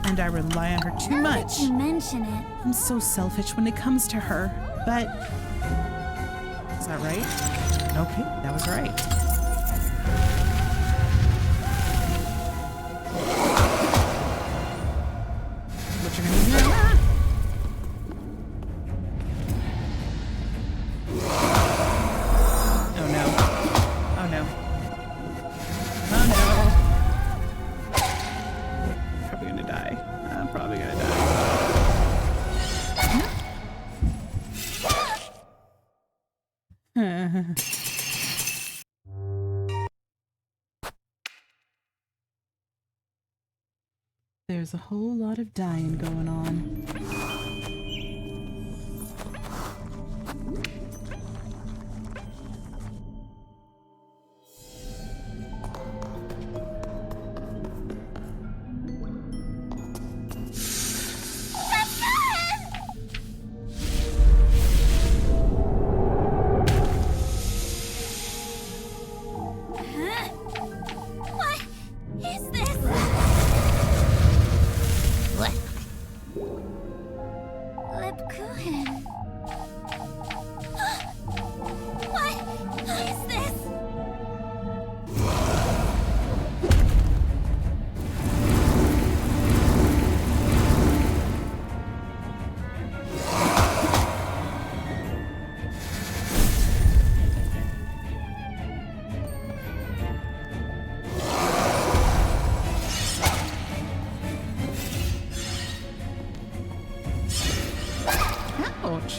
And I rely on her too Now much. that you mention it, I'm so selfish when it comes to her, but Is that right? Okay, that was right. What you're gonna do now? Oh no. Oh no. There's a whole lot of dying going on.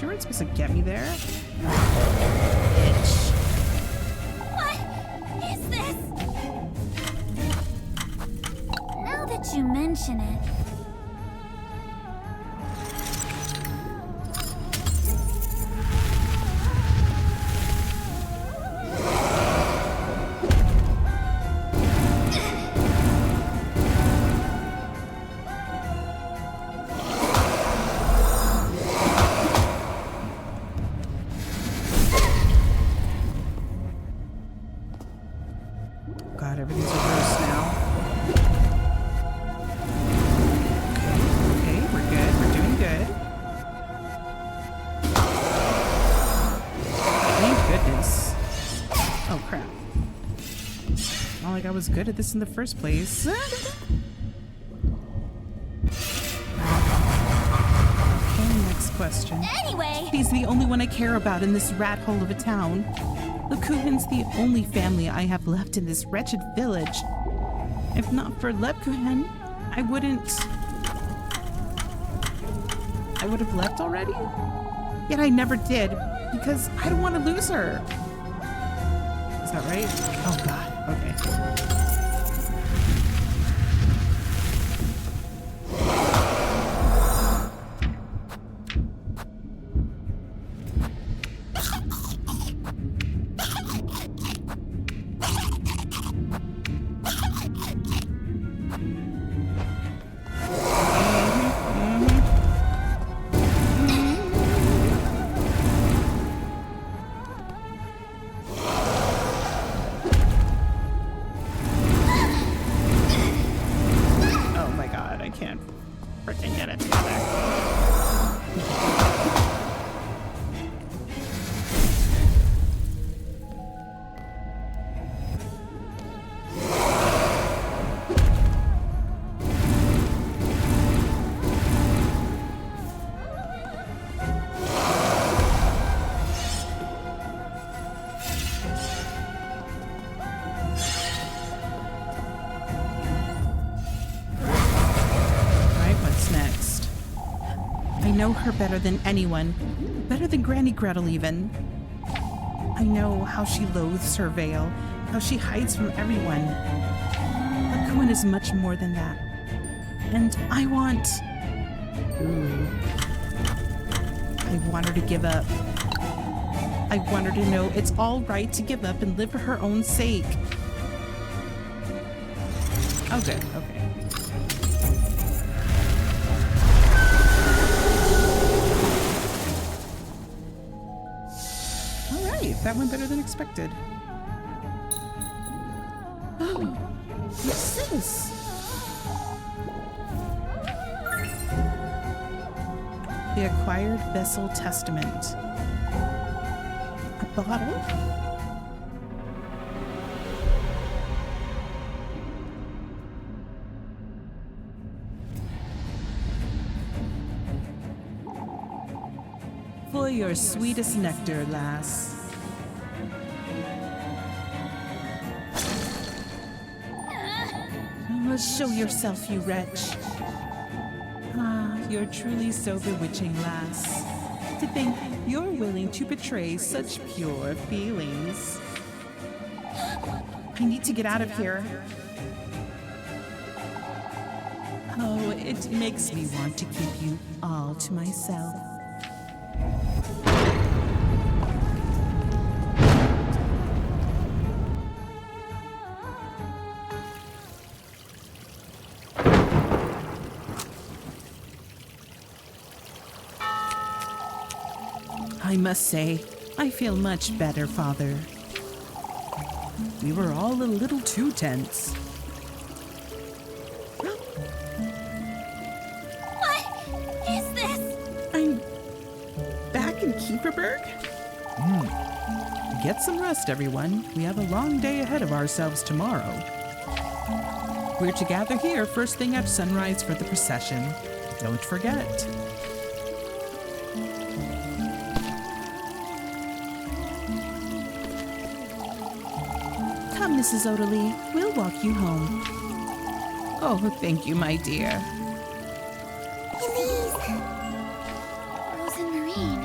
You weren't supposed to get me there. Bitch. What is this? Now that you mention it. God, everything's reversed now. Okay, we're good. We're doing good. Thank goodness. Oh, crap. Not like I was good at this in the first place. Okay, next question. Anyway, He's the only one I care about in this rat hole of a town. Lebkuchen's the only family I have left in this wretched village. If not for Lebkuchen, I would have left already? Yet I never did, because I don't want to lose her. Is that right? Oh God, okay. Freaking get it together. I know her better than anyone, better than Granny Gretel even. I know how she loathes her veil, how she hides from everyone. But Kuin is much more than that. And I want her to give up. I want her to know it's all right to give up and live for her own sake. Oh, good. Okay. That went better than expected. Oh, what's this? The Acquired Vessel Testament. A bottle? For your sweetest nectar, lass. Show yourself, you wretch. Ah, you're truly so bewitching, lass. To think you're willing to betray such pure feelings. I need to get out of here. Oh, It makes me want to keep you all to myself. I must say, I feel much better, Father. We were all a little too tense. What is this? I'm back in Kieferberg? Get some rest, everyone. We have a long day ahead of ourselves tomorrow. We're to gather here first thing at sunrise for the procession. Don't forget. Come, Mrs. Oderly. We'll walk you home. Oh, thank you, my dear. Elise! Rose and Marine.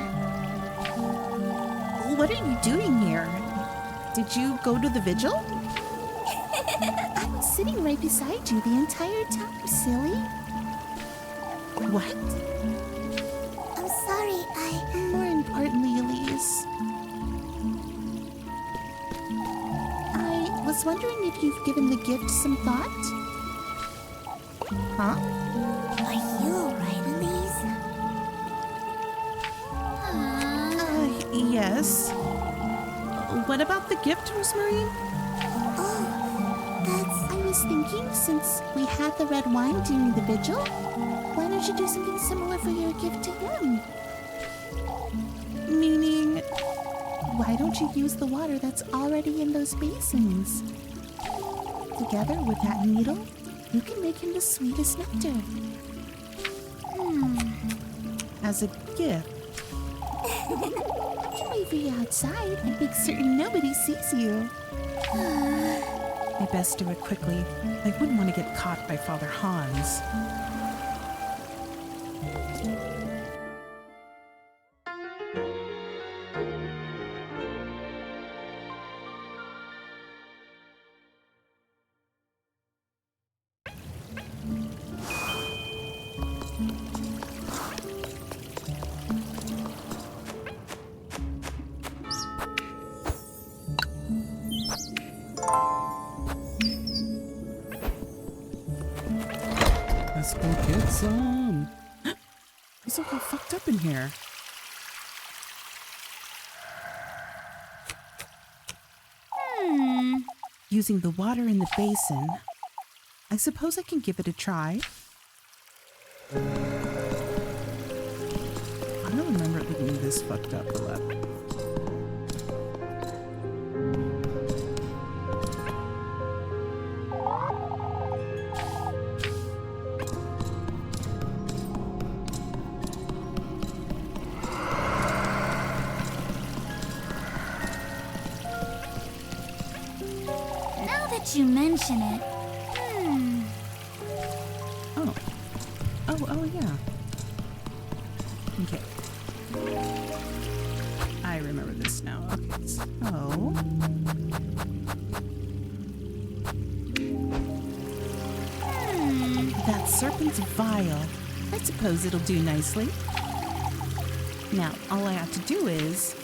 What are you doing here? Did you go to the vigil? I was sitting right beside you the entire time, silly. What? I'm sorry, More importantly, Elise, I was wondering if you've given the gift some thought? Huh? Are you alright, Elise? Yes. What about the gift, Rosemary? I was thinking, since we had the red wine during the vigil, why don't you do something similar for your gift to him? Meaning, Why don't you use the water that's already in those basins? Together with that needle, you can make him the sweetest nectar. as a gift. I can wait for you outside and make certain nobody sees you. I best do it quickly. I wouldn't want to get caught by Father Hans. Let's go get some. It's all fucked up in here. Using the water in the basin, I suppose I can give it a try. I don't remember it looking this fucked up a lot. Now that you mention it, Oh, yeah. Okay. I remember this now. Okay, so... That serpent's vial. I suppose it'll do nicely. Now, all I have to do is...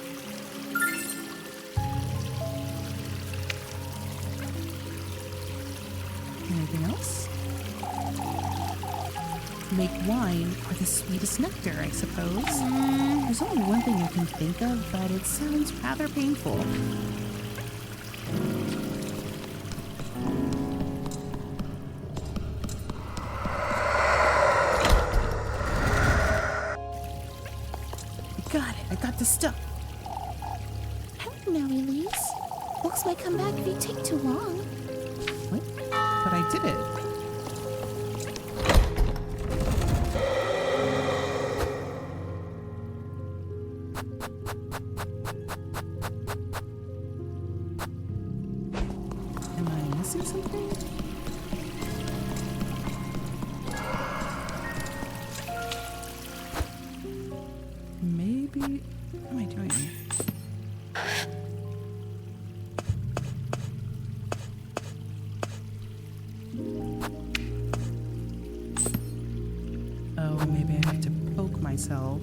Anything else? Make wine or the sweetest nectar, I suppose. There's only one thing I can think of, but it sounds rather painful. Got it. I got the stuff. Hurry now, Elise. Folks might come back if you take too long. What? But I did it. Am I missing something? Maybe... What am I doing? Oh, maybe I have to poke myself.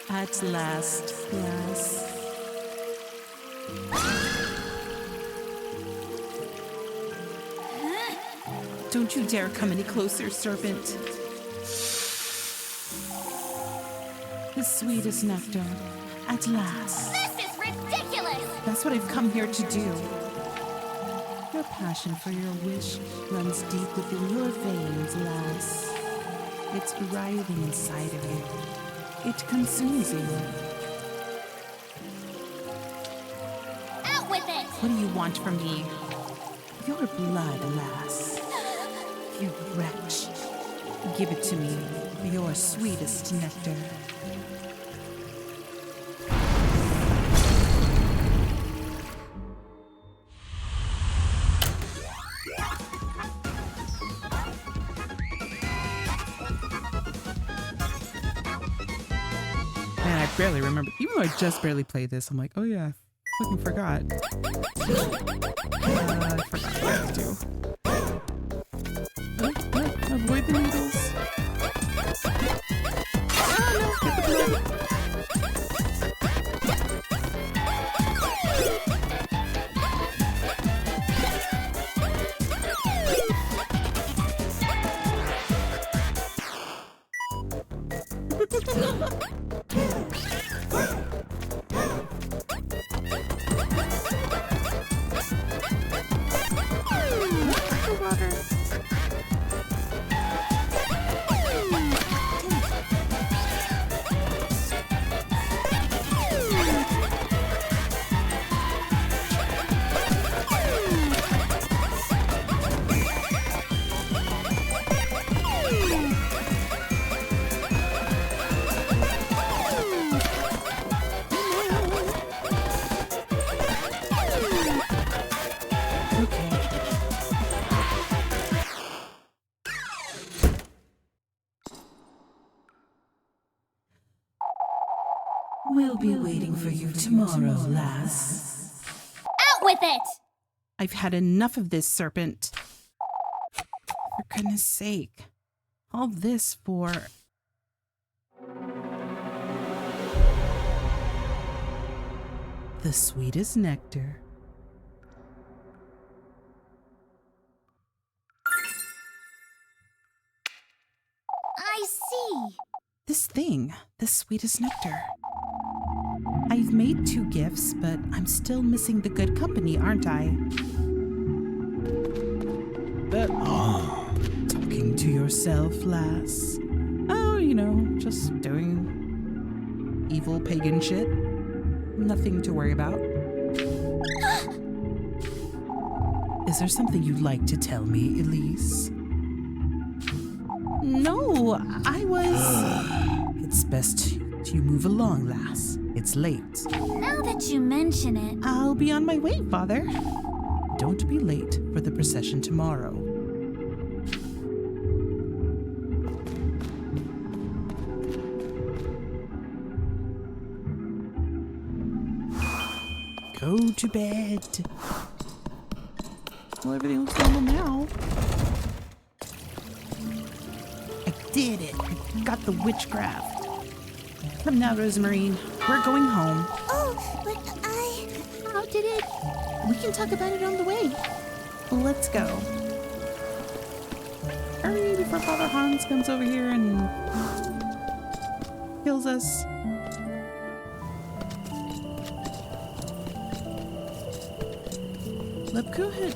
At last, yes. Don't you dare come any closer, serpent. The sweetest nectar. At last. This is ridiculous! That's what I've come here to do. Your passion for your wish runs deep within your veins, lass. It's writhing inside of you. It consumes you. Out with it! What do you want from me? Your blood, lass. You wretch. Give it to me, your sweetest nectar. Man, I barely remember. Even though I just barely played this, I'm like, oh yeah, I fucking forgot. I forgot what to do. Avoid the needles. Oh no, get the blood. We'll be waiting for you tomorrow, lass. Out with it! I've had enough of this, serpent. For goodness sake. All this for... the sweetest nectar. I see. This thing, the sweetest nectar. I've made 2 gifts, but I'm still missing the good company, aren't I? But talking to yourself, lass. Oh, you know, just doing evil pagan shit. Nothing to worry about. Is there something you'd like to tell me, Elise? No, I was... It's best you move along, lass. It's late. Now that you mention it, I'll be on my way, father. Don't be late for the procession tomorrow. Go to bed. Well, everything looks normal now. I did it. I got the witchcraft. Come now, Rosemarine. We're going home. Oh, but how did it? We can talk about it on the way. Let's go. Hurry before Father Hans comes over here and kills us. Let's go ahead.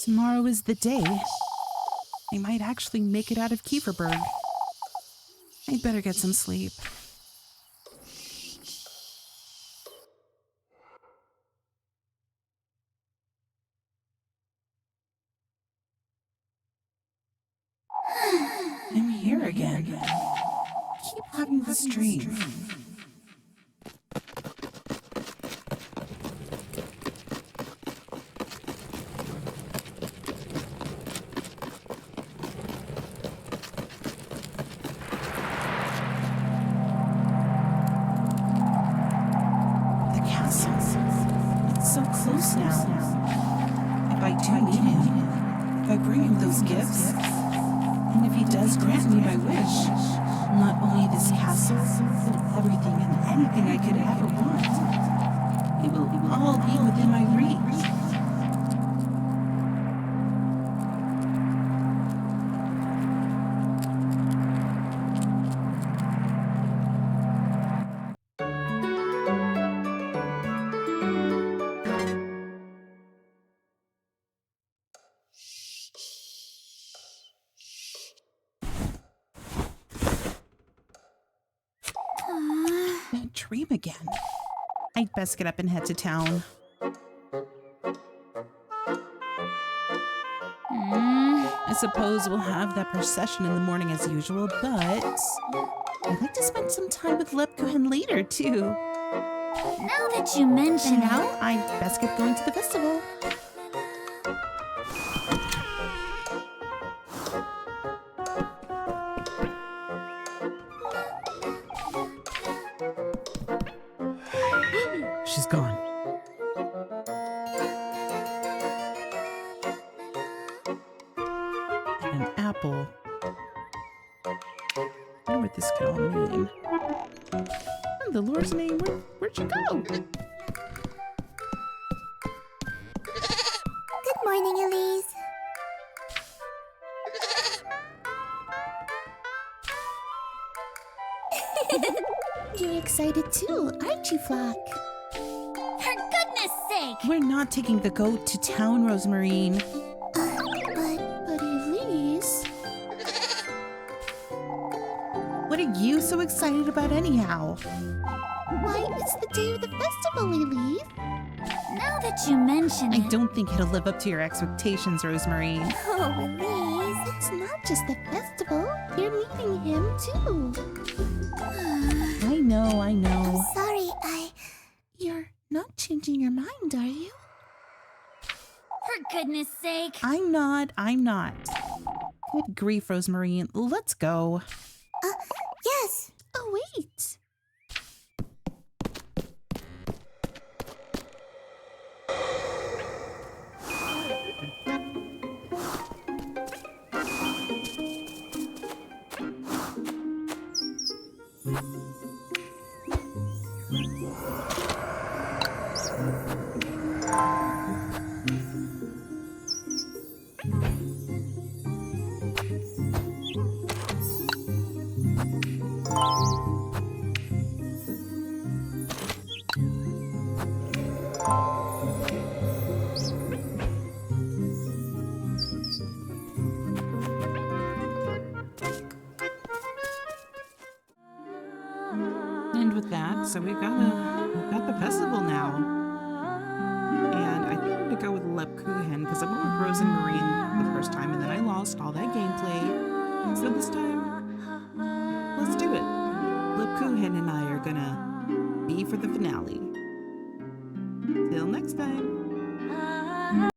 Tomorrow is the day. I might actually make it out of Kieferberg. I'd better get some sleep. I'm here again. Keep having this dream. So close now. If I do need him, if I bring him those gifts, and if he does grant me my wish, not only this castle, but everything and anything I could ever want, it will all be within my reach. That dream again. I'd best get up and head to town. I suppose we'll have that procession in the morning as usual, but I'd like to spend some time with Lepkuchen later, too. Now that you mention And now I'd best get going to the festival. She's gone. An apple. I wonder what this could all mean. In the Lord's name, where'd you go? Good morning, Elise. You're excited too, aren't you, Flock? For goodness sake! We're not taking the goat to town, Rosemarine. But Elise... What are you so excited about anyhow? Why, it's the day of the festival, Elise. Now that you mention I it... don't think it'll live up to your expectations, Rosemarine. Oh, Elise. It's not just the festival. You're meeting him, too. I know. Sorry, You're not changing your mind, are you? For goodness sake. I'm not. Good grief, Rosemarine. Let's go. Yes. Oh, wait. And with that, so we've got the festival now. And I think I'm gonna go with Lepkuchen because I went with Rosemarine the first time and then I lost all that gameplay. So this time, let's do it. Lepkuchen and I are gonna be for the finale. Till next time.